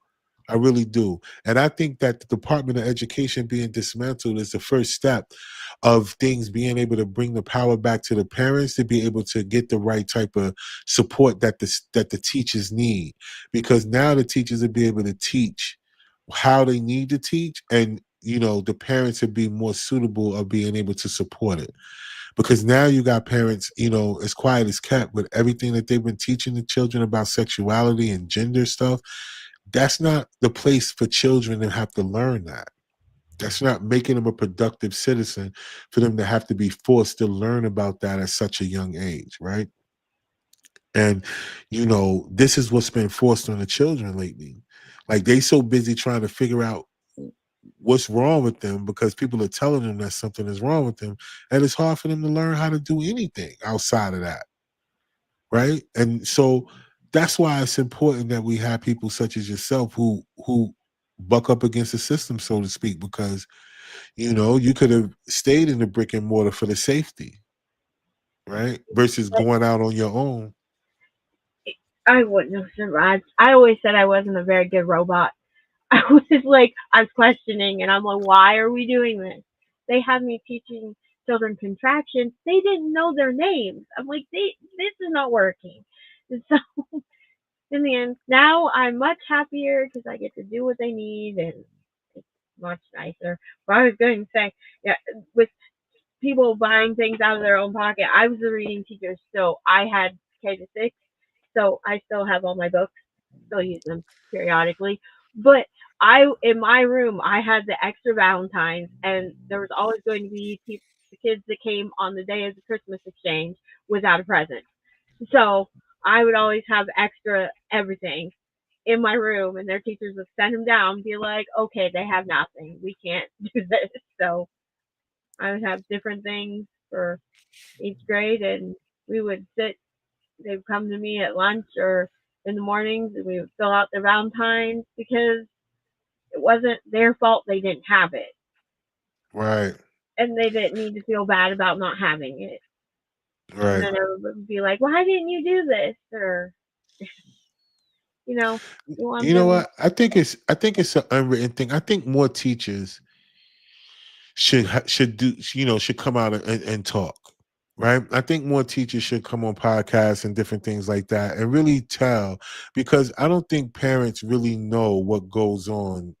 S1: I really do. And I think that the Department of Education being dismantled is the first step of things being able to bring the power back to the parents to be able to get the right type of support that the teachers need. Because now the teachers will be able to teach how they need to teach, and the parents would be more suitable of being able to support it. Because now you got parents, as quiet as kept with everything that they've been teaching the children about sexuality and gender stuff. That's not the place for children to have to learn that. That's not making them a productive citizen for them to have to be forced to learn about that at such a young age, right? And this is what's been forced on the children lately. Like, they so busy trying to figure out what's wrong with them because people are telling them that something is wrong with them, and it's hard for them to learn how to do anything outside of that, right? And so that's why it's important that we have people such as yourself who buck up against the system, so to speak, because you could have stayed in the brick and mortar for the safety, right? Versus
S2: But
S1: going out on your own.
S2: I wouldn't have survived. I always said I wasn't a very good robot. I was like, I was questioning, and I'm like, why are we doing this? They had me teaching children contractions. They didn't know their names. I'm like, this is not working. And so in the end, now I'm much happier because I get to do what they need, and it's much nicer. But I was going to say, yeah, with people buying things out of their own pocket, I was a reading teacher, so I had K-6, so I still have all my books, still use them periodically. But in my room, I had the extra Valentines, and there was always going to be the kids that came on the day of the Christmas exchange without a present. So I would always have extra everything in my room, and their teachers would send them down and be like, okay, they have nothing. We can't do this. So I would have different things for each grade, and we would sit. They'd come to me at lunch or in the mornings, and we would fill out their Valentines because it wasn't their fault they didn't have it,
S1: Right,
S2: and they didn't need to feel bad about not having it. And
S1: right.
S2: then everybody would be like, "Why didn't you do this?" Or you know, you want
S1: You know
S2: them.
S1: what? I think it's an unwritten thing. I think more teachers should come out and talk, right? I think more teachers should come on podcasts and different things like that and really tell, because I don't think parents really know what goes on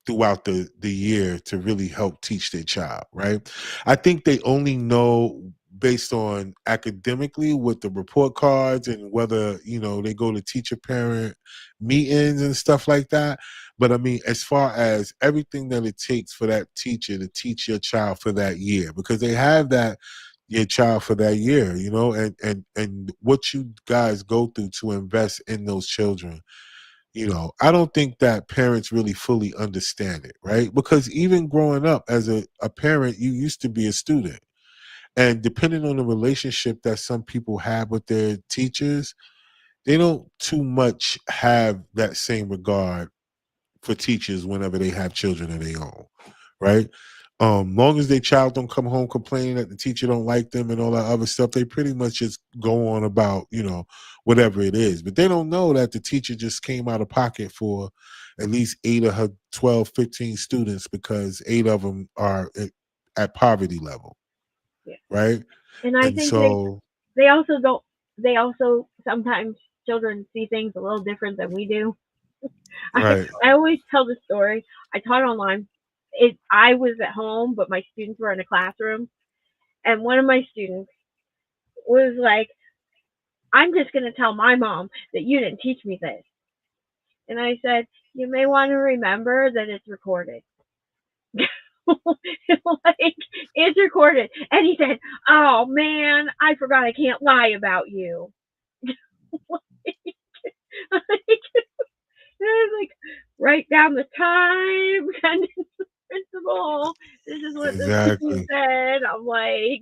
S1: throughout the year to really help teach their child, right? I think they only know based on academically with the report cards and whether they go to teacher parent meetings and stuff like that. But I mean, as far as everything that it takes for that teacher to teach your child for that year, because they have that your child for that year, and what you guys go through to invest in those children. I don't think that parents really fully understand it, right? Because even growing up as a parent, you used to be a student. And depending on the relationship that some people have with their teachers, they don't too much have that same regard for teachers whenever they have children of their own, right? Long as their child don't come home complaining that the teacher don't like them and all that other stuff, they pretty much just go on about, whatever it is. But they don't know that the teacher just came out of pocket for at least 8 of her 12, 15 students because 8 of them are at poverty level,
S2: Yeah.
S1: right?
S2: And I
S1: And
S2: think
S1: so,
S2: they also don't, they also sometimes children see things a little different than we do. I,
S1: right,
S2: I always tell the story. I taught online. I was at home, but my students were in a classroom. And one of my students was like, I'm just going to tell my mom that you didn't teach me this. And I said, you may want to remember that it's recorded. Like, it's recorded. And he said, oh man, I forgot I can't lie about you. Like, write down the time, kind of principal. This is what the student
S1: exactly.
S2: said. I'm like,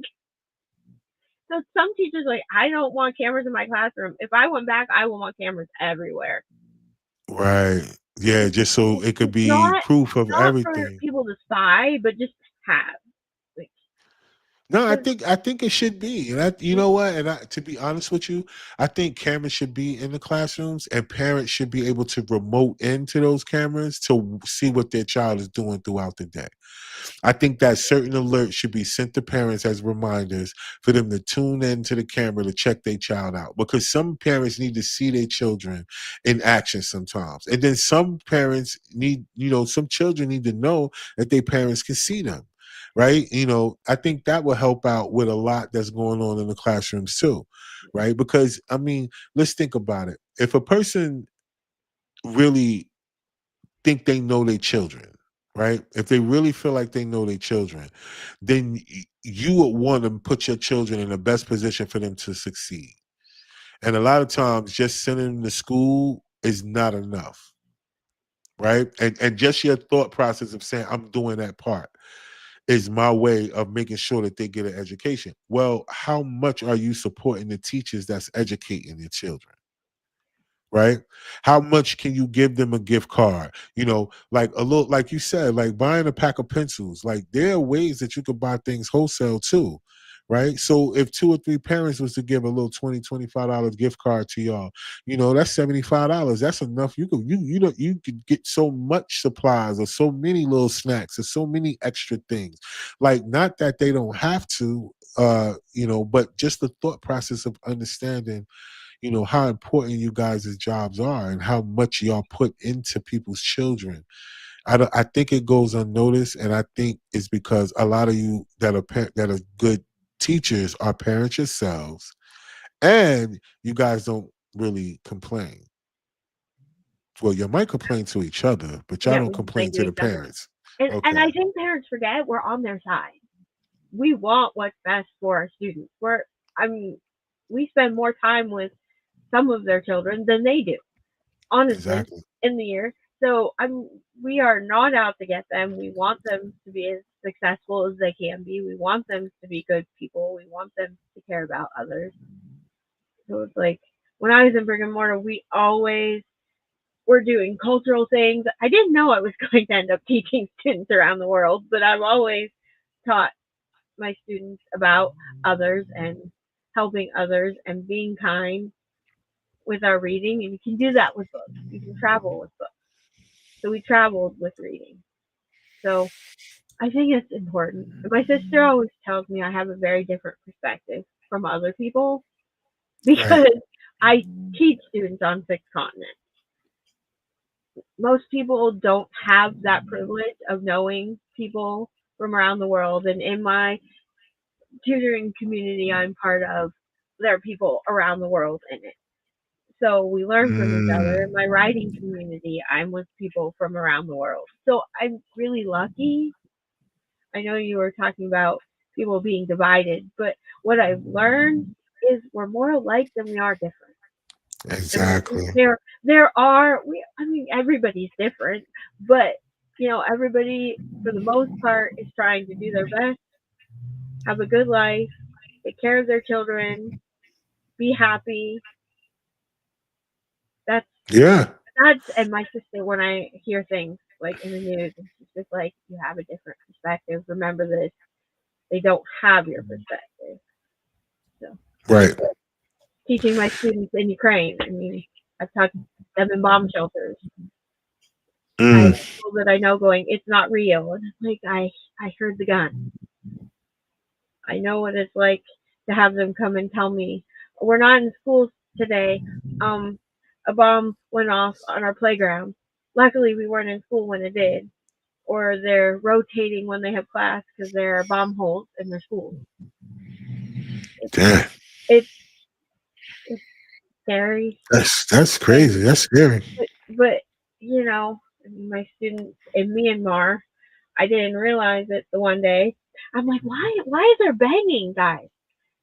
S2: so some teachers like, I don't want cameras in my classroom. If I went back, I would want cameras everywhere.
S1: Right. Yeah, just so it could
S2: It's
S1: be
S2: not
S1: proof of
S2: not for
S1: everything.
S2: people to spy, but just have. Like,
S1: No, I
S2: 'cause-
S1: think I think it should be, and you know what? And to be honest with you, I think cameras should be in the classrooms, and parents should be able to remote into those cameras to see what their child is doing throughout the day. I think that certain alerts should be sent to parents as reminders for them to tune into the camera to check their child out, because some parents need to see their children in action sometimes, and then some parents need, some children need to know that their parents can see them. Right. I think that will help out with a lot that's going on in the classrooms too. Right. Because, I mean, let's think about it. If a person really think they know their children, right? If they really feel like they know their children, then you would want to put your children in the best position for them to succeed. And a lot of times, just sending them to school is not enough, right? And just your thought process of saying, I'm doing that part is my way of making sure that they get an education. Well, how much are you supporting the teachers that's educating your children? Right? How much can you give them a gift card? Like a little, like you said, like buying a pack of pencils. Like there are ways that you could buy things wholesale too. Right. So if 2 or 3 parents was to give a little $20, $25 gift card to y'all, that's $75. That's enough. You could get so much supplies or so many little snacks or so many extra things. Like, not that they don't have to, but just the thought process of understanding how important you guys' jobs are and how much y'all put into people's children. I think it goes unnoticed, and I think it's because a lot of you that are good teachers are parents yourselves, and you guys don't really complain. Well, you might complain to each other, but y'all
S2: yeah,
S1: don't
S2: we complain
S1: complain
S2: to
S1: to the
S2: each other.
S1: parents.
S2: And
S1: Okay,
S2: I think parents forget we're on their side. We want what's best for our students. I mean, we spend more time with some of their children than they do, honestly,
S1: exactly.
S2: in the year. So we are not out to get them. We want them to be as successful as they can be. We want them to be good people. We want them to care about others. So it's like when I was in brick and mortar, we always were doing cultural things. I didn't know I was going to end up teaching students around the world, but I've always taught my students about others and helping others and being kind with our reading. And you can do that with books. You can travel with books. So we traveled with reading. So I think it's important. My sister always tells me I have a very different perspective from other people
S1: Right.
S2: because I teach students on 6 continents. Most people don't have that privilege of knowing people from around the world. And in my tutoring community I'm part of, there are people around the world in it. So we learn from each other. In
S1: Mm,
S2: my writing community, I'm with people from around the world. So I'm really lucky. I know you were talking about people being divided, but what I've learned is we're more alike than we are different. I mean,
S1: exactly.
S2: there are I mean everybody's different, but everybody for the most part is trying to do their best, have a good life, take care of their children, be happy. That's
S1: Yeah.
S2: that's and my sister when I hear things. like in the news. And she's just like, you have a different perspective. Remember this. They don't have your perspective. So
S1: Right.
S2: teaching my students in Ukraine. I mean, I've taught them in bomb shelters. I have
S1: Mm,
S2: people that I know going, it's not real. And I'm like, I heard the gun. I know what it's like to have them come and tell me, we're not in school today. Um, a bomb went off on our playground. Luckily, we weren't in school when it did. Or they're rotating when they have class because there are bomb holes in their schools.
S1: damn.
S2: It's it's scary,
S1: That's
S2: and
S1: crazy. That's scary.
S2: but you know, my students in Myanmar, I didn't realize it the one day. I'm like, why is there banging, guys?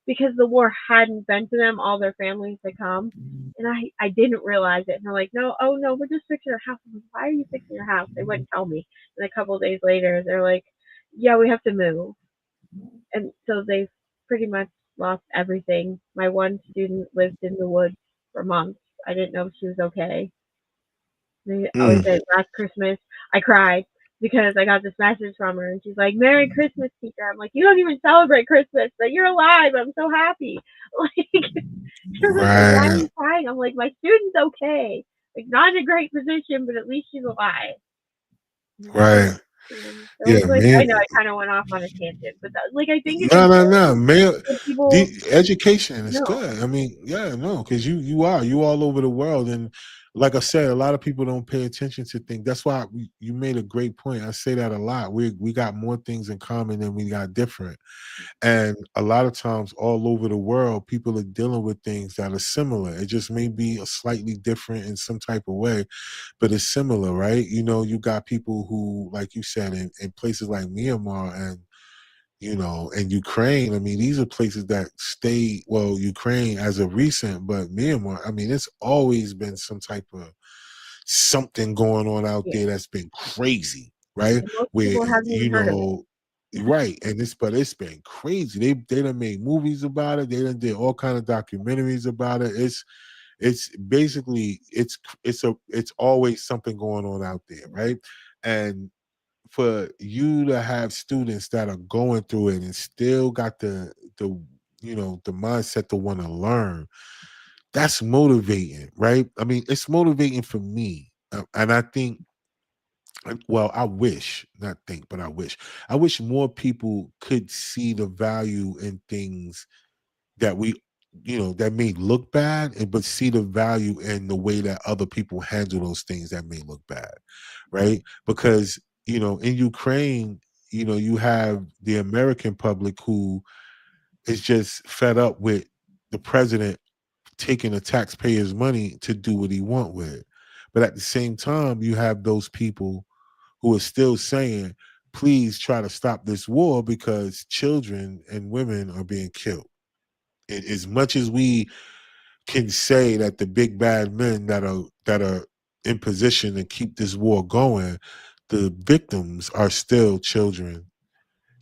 S2: Because the war hadn't been to them, all their families had come. And I didn't realize it. And they're like, no, oh no, we're just fixing our house. I'm like, why are you fixing your house? They wouldn't tell me. And a couple of days later, they're like, yeah, we have to move. And so they've pretty much lost everything. My one student lived in the woods for months. I didn't know if she was okay. They always
S1: Mm,
S2: say last Christmas I cried because I got this message from her and she's like, Merry Christmas, teacher. I'm like, you don't even celebrate Christmas, but you're alive. I'm so happy. Like everyone's like, why are
S1: right.
S2: you crying? I'm like, my student's okay. Like not in a great position, but at least she's alive.
S1: Right.
S2: So
S1: Yeah,
S2: it's like I
S1: man.
S2: know I kind of went off on a tangent, but like I think it's
S1: No.
S2: important
S1: Man,
S2: for people
S1: the education
S2: to
S1: is
S2: know.
S1: good. I mean, yeah, no, because you all over the world, and like I said, a lot of people don't pay attention to things. That's why you made a great point. I say that a lot. We got more things in common than we got different, and a lot of times all over the world, people are dealing with things that are similar. It just may be a slightly different in some type of way, but it's similar, right? You know, you got people who, like you said, in places like Myanmar and and Ukraine. I mean, these are places that stay, well, Ukraine as of recent, but Myanmar, I mean, it's always been some type of something going on out
S2: Yeah,
S1: there that's been crazy, right?
S2: and most
S1: Where,
S2: people haven't even heard of it.
S1: right, and but it's been crazy. They done made movies about it. They done did all kind of documentaries about it. It's basically it's always something going on out there, right? And for you to have students that are going through it and still got the the mindset to want to learn, that's motivating, right? I mean, it's motivating for me. And I think, well, I wish, not think, but I wish more people could see the value in things that that may look bad, but see the value in the way that other people handle those things that may look bad, right? Because in Ukraine, you have the American public who is just fed up with the president taking the taxpayers' money to do what he want with it. But at the same time, you have those people who are still saying, please try to stop this war because children and women are being killed. As much as we can say that the big bad men that are in position to keep this war going, the victims are still children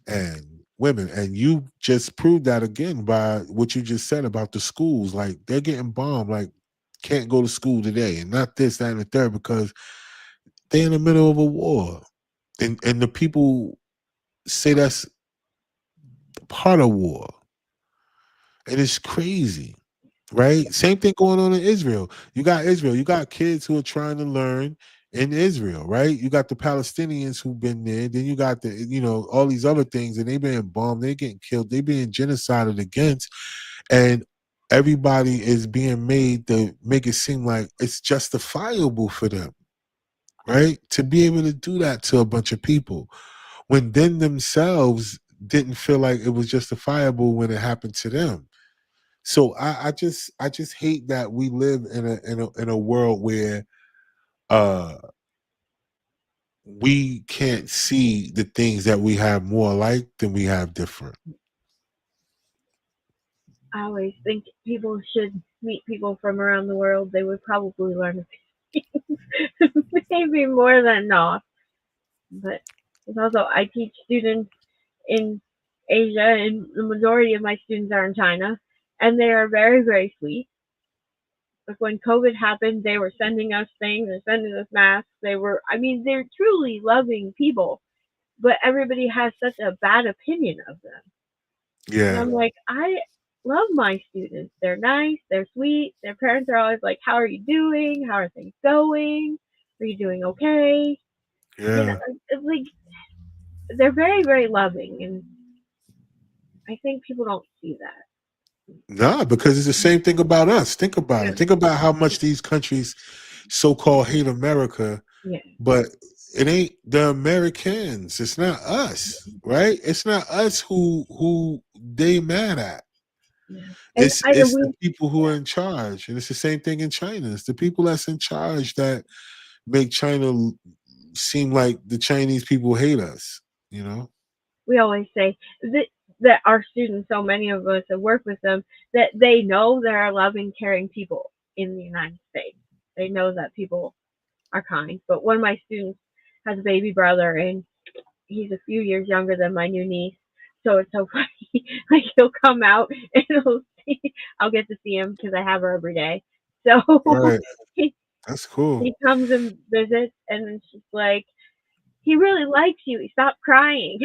S1: and women. And you just proved that again by what you just said about the schools. Like they're getting bombed, like can't go to school today, and not this, that, and the third, because they're in the middle of a war. And the people say that's part of war. And it's crazy. Right? Same thing going on in Israel. You got Israel. You got kids who are trying to learn in Israel, right? You got the Palestinians who've been there. Then you got all these other things, and they being bombed, they getting killed, they being genocided against, and everybody is being made to make it seem like it's justifiable for them, right? To be able to do that to a bunch of people when them themselves didn't feel like it was justifiable when it happened to them. So I just hate that we live in a world where uh we can't see the things that we have more alike than we have different.
S2: I always think people should meet people from around the world. They would probably learn a few things, maybe more than not. But it's also I teach students in Asia, and the majority of my students are in China, and they are very, very sweet. Like when COVID happened, they were sending us things and sending us masks. I mean, they're truly loving people, but everybody has such a bad opinion of them. And
S1: Yeah.
S2: I'm like, I love my students. They're nice, they're sweet. Their parents are always like, how are you doing? How are things going? Are you doing okay? You know,
S1: Yeah.
S2: it's like they're very, very loving, and I think people don't see that.
S1: Nah, because it's the same thing about us. Think about
S2: Yeah,
S1: it. Think about how much these countries so-called hate America,
S2: yeah,
S1: but it ain't the Americans. It's not us, right? It's not us who they mad at.
S2: yeah. And
S1: It's
S2: I and
S1: it's the
S2: we
S1: people who are in charge, and it's the same thing in China. It's the people that's in charge that make China seem like the Chinese people hate us. You know?
S2: we always say that our students, so many of us that work with them, that they know there are loving, caring people in the United States. They know that people are kind. But one of my students has a baby brother, and he's a few years younger than my new niece. So it's so funny. Like he'll come out and I'll get to see him because I have her every day. So
S1: Right.
S2: he,
S1: That's cool.
S2: he comes and visits, and then she's like, he really likes you. He stopped crying.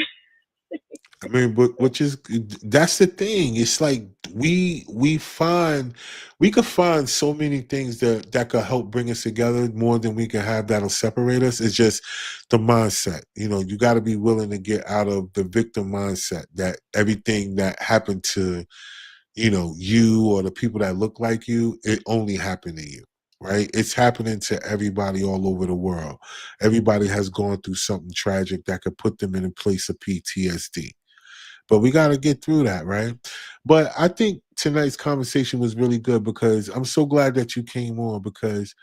S1: I mean, but which is that's the thing. It's like we could find so many things that could help bring us together more than we can have that'll separate us. It's just the mindset. You know, you got to be willing to get out of the victim mindset that everything that happened to you or the people that look like you, it only happened to you. Right? It's happening to everybody all over the world. Everybody has gone through something tragic that could put them in a place of PTSD, but we got to get through that, right? But I think tonight's conversation was really good because I'm so glad that you came on because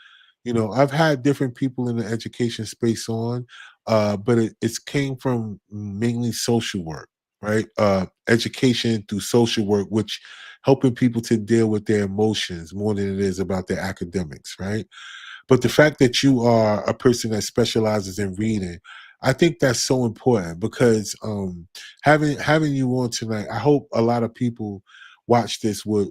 S1: I've had different people in the education space on, but it's came from mainly social work, right? Education through social work, which helping people to deal with their emotions more than it is about their academics, right? But the fact that you are a person that specializes in reading, I think that's so important because having you on tonight, I hope a lot of people watch this would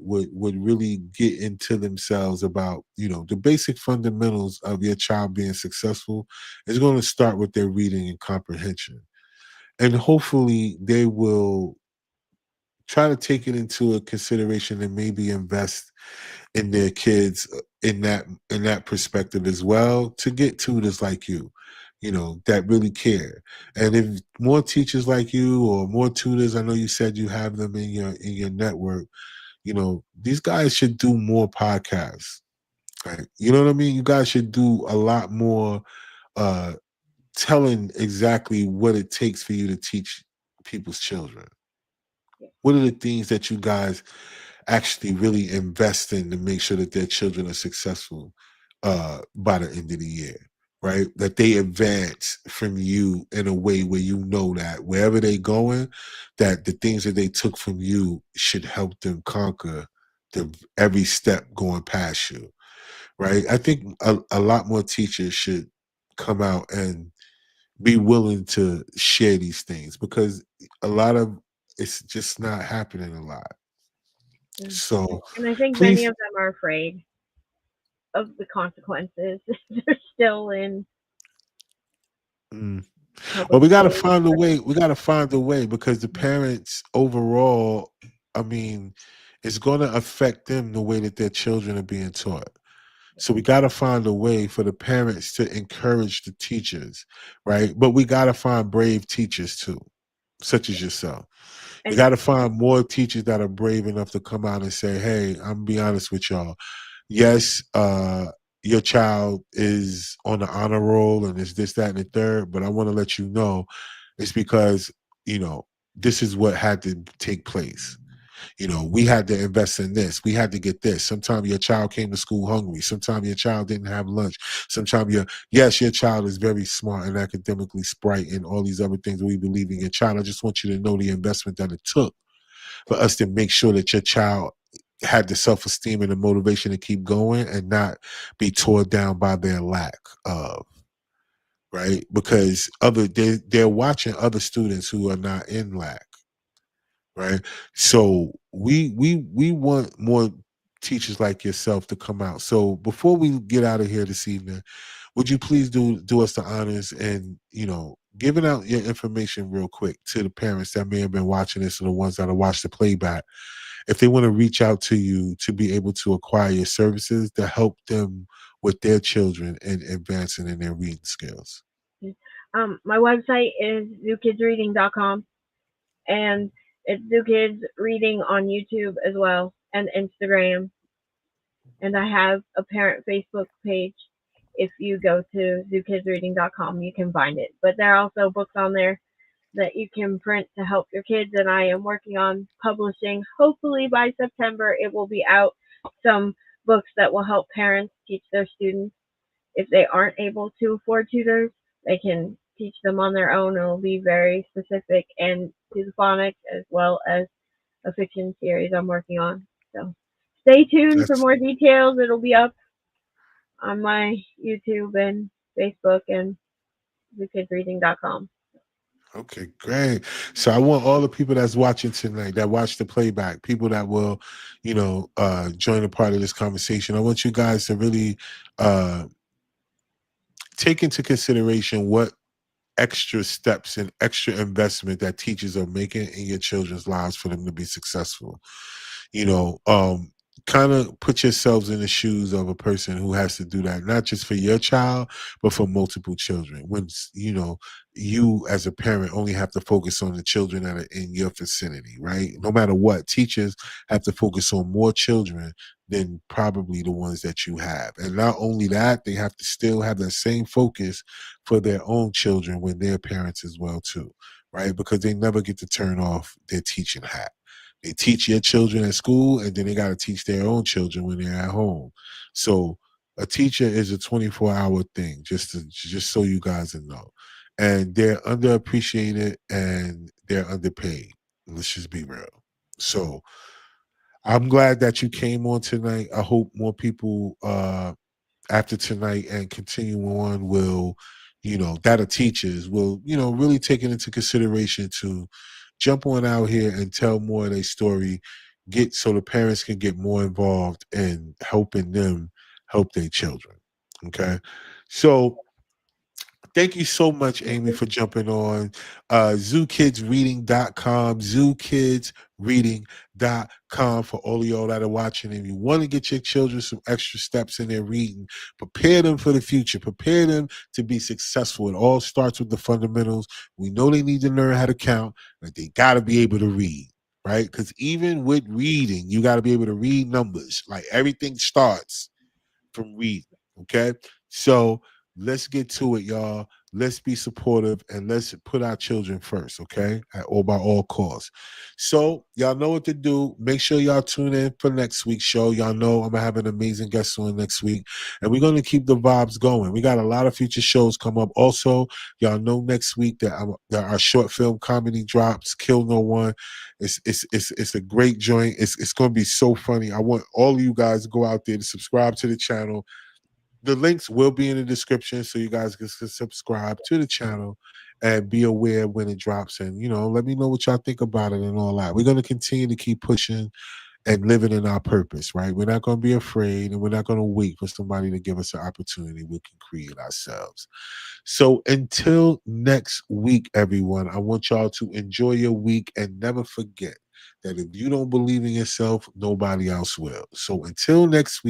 S1: really get into themselves about the basic fundamentals of your child being successful is going to start with their reading and comprehension, and hopefully they will try to take it into a consideration and maybe invest in their kids in that perspective as well to get tutors like you that really care. And if more teachers like you or more tutors, I know you said you have them in your network, these guys should do more podcasts. Right? You know what I mean? You guys should do a lot more uh telling exactly what it takes for you to teach people's children. What are the things that you guys actually really invest in to make sure that their children are successful by the end of the year, right? That they advance from you in a way where you know that wherever they going, that the things that they took from you should help them conquer every step going past you, right? I think a lot more teachers should come out and be willing to share these things because a lot of it's just not happening a lot.
S2: Yeah.
S1: So
S2: And I think many
S1: please.
S2: of them are afraid of the consequences. They're still in
S1: Mm. Well,
S2: public
S1: we got to
S2: school.
S1: find a way. We got to find a way because the parents overall, I mean, it's going to affect them the way that their children are being taught. So we got to find a way for the parents to encourage the teachers, right? But we got to find brave teachers too, such as yourself. We
S2: And
S1: got to find more teachers that are brave enough to come out and say, "Hey, I'm gonna be honest with y'all. Yes, your child is on the honor roll and is this, that, and the third, but I want to let you know it's because, you know, this is what had to take place. We had to invest in this. We had to get this. Sometimes your child came to school hungry. Sometimes your child didn't have lunch. Sometimes yes, your child is very smart and academically bright and all these other things we believe in your child. I just want you to know the investment that it took for us to make sure that your child had the self-esteem and the motivation to keep going and not be torn down by their lack of, right? Because they're watching other students who are not in lack, right? So we want more. teachers like yourself to come out. So before we get out of here this evening, would you please do us the honors and giving out your information real quick to the parents that may have been watching this and the ones that'll watch the playback, if they want to reach out to you to be able to acquire your services to help them with their children and advancing in their reading skills.
S2: My website is zookidsreading.com, and it's Zoo Kids Reading on YouTube as well, and Instagram. And I have a parent Facebook page. If you go to zookidsreading.com, you can find it. But there are also books on there that you can print to help your kids, and I am working on publishing. Hopefully by September it will be out, some books that will help parents teach their students. If they aren't able to afford tutors, they can teach them on their own. It will be very specific and to the phonics, as well as a fiction series I'm working on. So stay tuned for
S1: That's
S2: more details. It'll be up on my YouTube and Facebook and zookidsreading.com.
S1: okay, great. So I want all the people that's watching tonight, that watch the playback, people that will, join a part of this conversation. I want you guys to really uh take into consideration what extra steps and extra investment that teachers are making in your children's lives for them to be successful. you know um kind of put yourselves in the shoes of a person who has to do that, not just for your child but for multiple children, when you as a parent only have to focus on the children that are in your vicinity, right? No matter what, teachers have to focus on more children than probably the ones that you have. And not only that, they have to still have that same focus for their own children when they're parents as well too, right? Because they never get to turn off their teaching hat. They teach your children at school, and then they got to teach their own children when they're at home. So a teacher is a 24-hour thing, just so you guys know. And they're underappreciated and they're underpaid. Let's just be real. So I'm glad that you came on tonight. I hope more people after tonight and continue on will, that are teachers will, really take it into consideration to jump on out here and tell more of their story, get so the parents can get more involved in helping them help their children. Okay. So thank you so much, Amy, for jumping on. ZooKidsReading.com, ZooKidsReading.com for all of y'all that are watching. If you want to get your children some extra steps in their reading, prepare them for the future, prepare them to be successful. It all starts with the fundamentals. We know they need to learn how to count, but they got to be able to read, right? Because even with reading, you got to be able to read numbers. Like everything starts from reading. Okay. So let's get to it, y'all. Let's be supportive and let's put our children first, okay? Or by all costs. So y'all know what to do. Make sure y'all tune in for next week's show. Y'all know I'm gonna have an amazing guest on next week, and we're gonna keep the vibes going. We got a lot of future shows come up. Also, y'all know next week that our short film comedy drops. Kill No One. It's a great joint. It's gonna be so funny. I want all of you guys to go out there to subscribe to the channel. The links will be in the description so you guys can subscribe to the channel and be aware when it drops. And, let me know what y'all think about it and all that. We're going to continue to keep pushing and living in our purpose, right? We're not going to be afraid and we're not going to wait for somebody to give us an opportunity. We can create ourselves. So until next week, everyone, I want y'all to enjoy your week and never forget that if you don't believe in yourself, nobody else will. So until next week.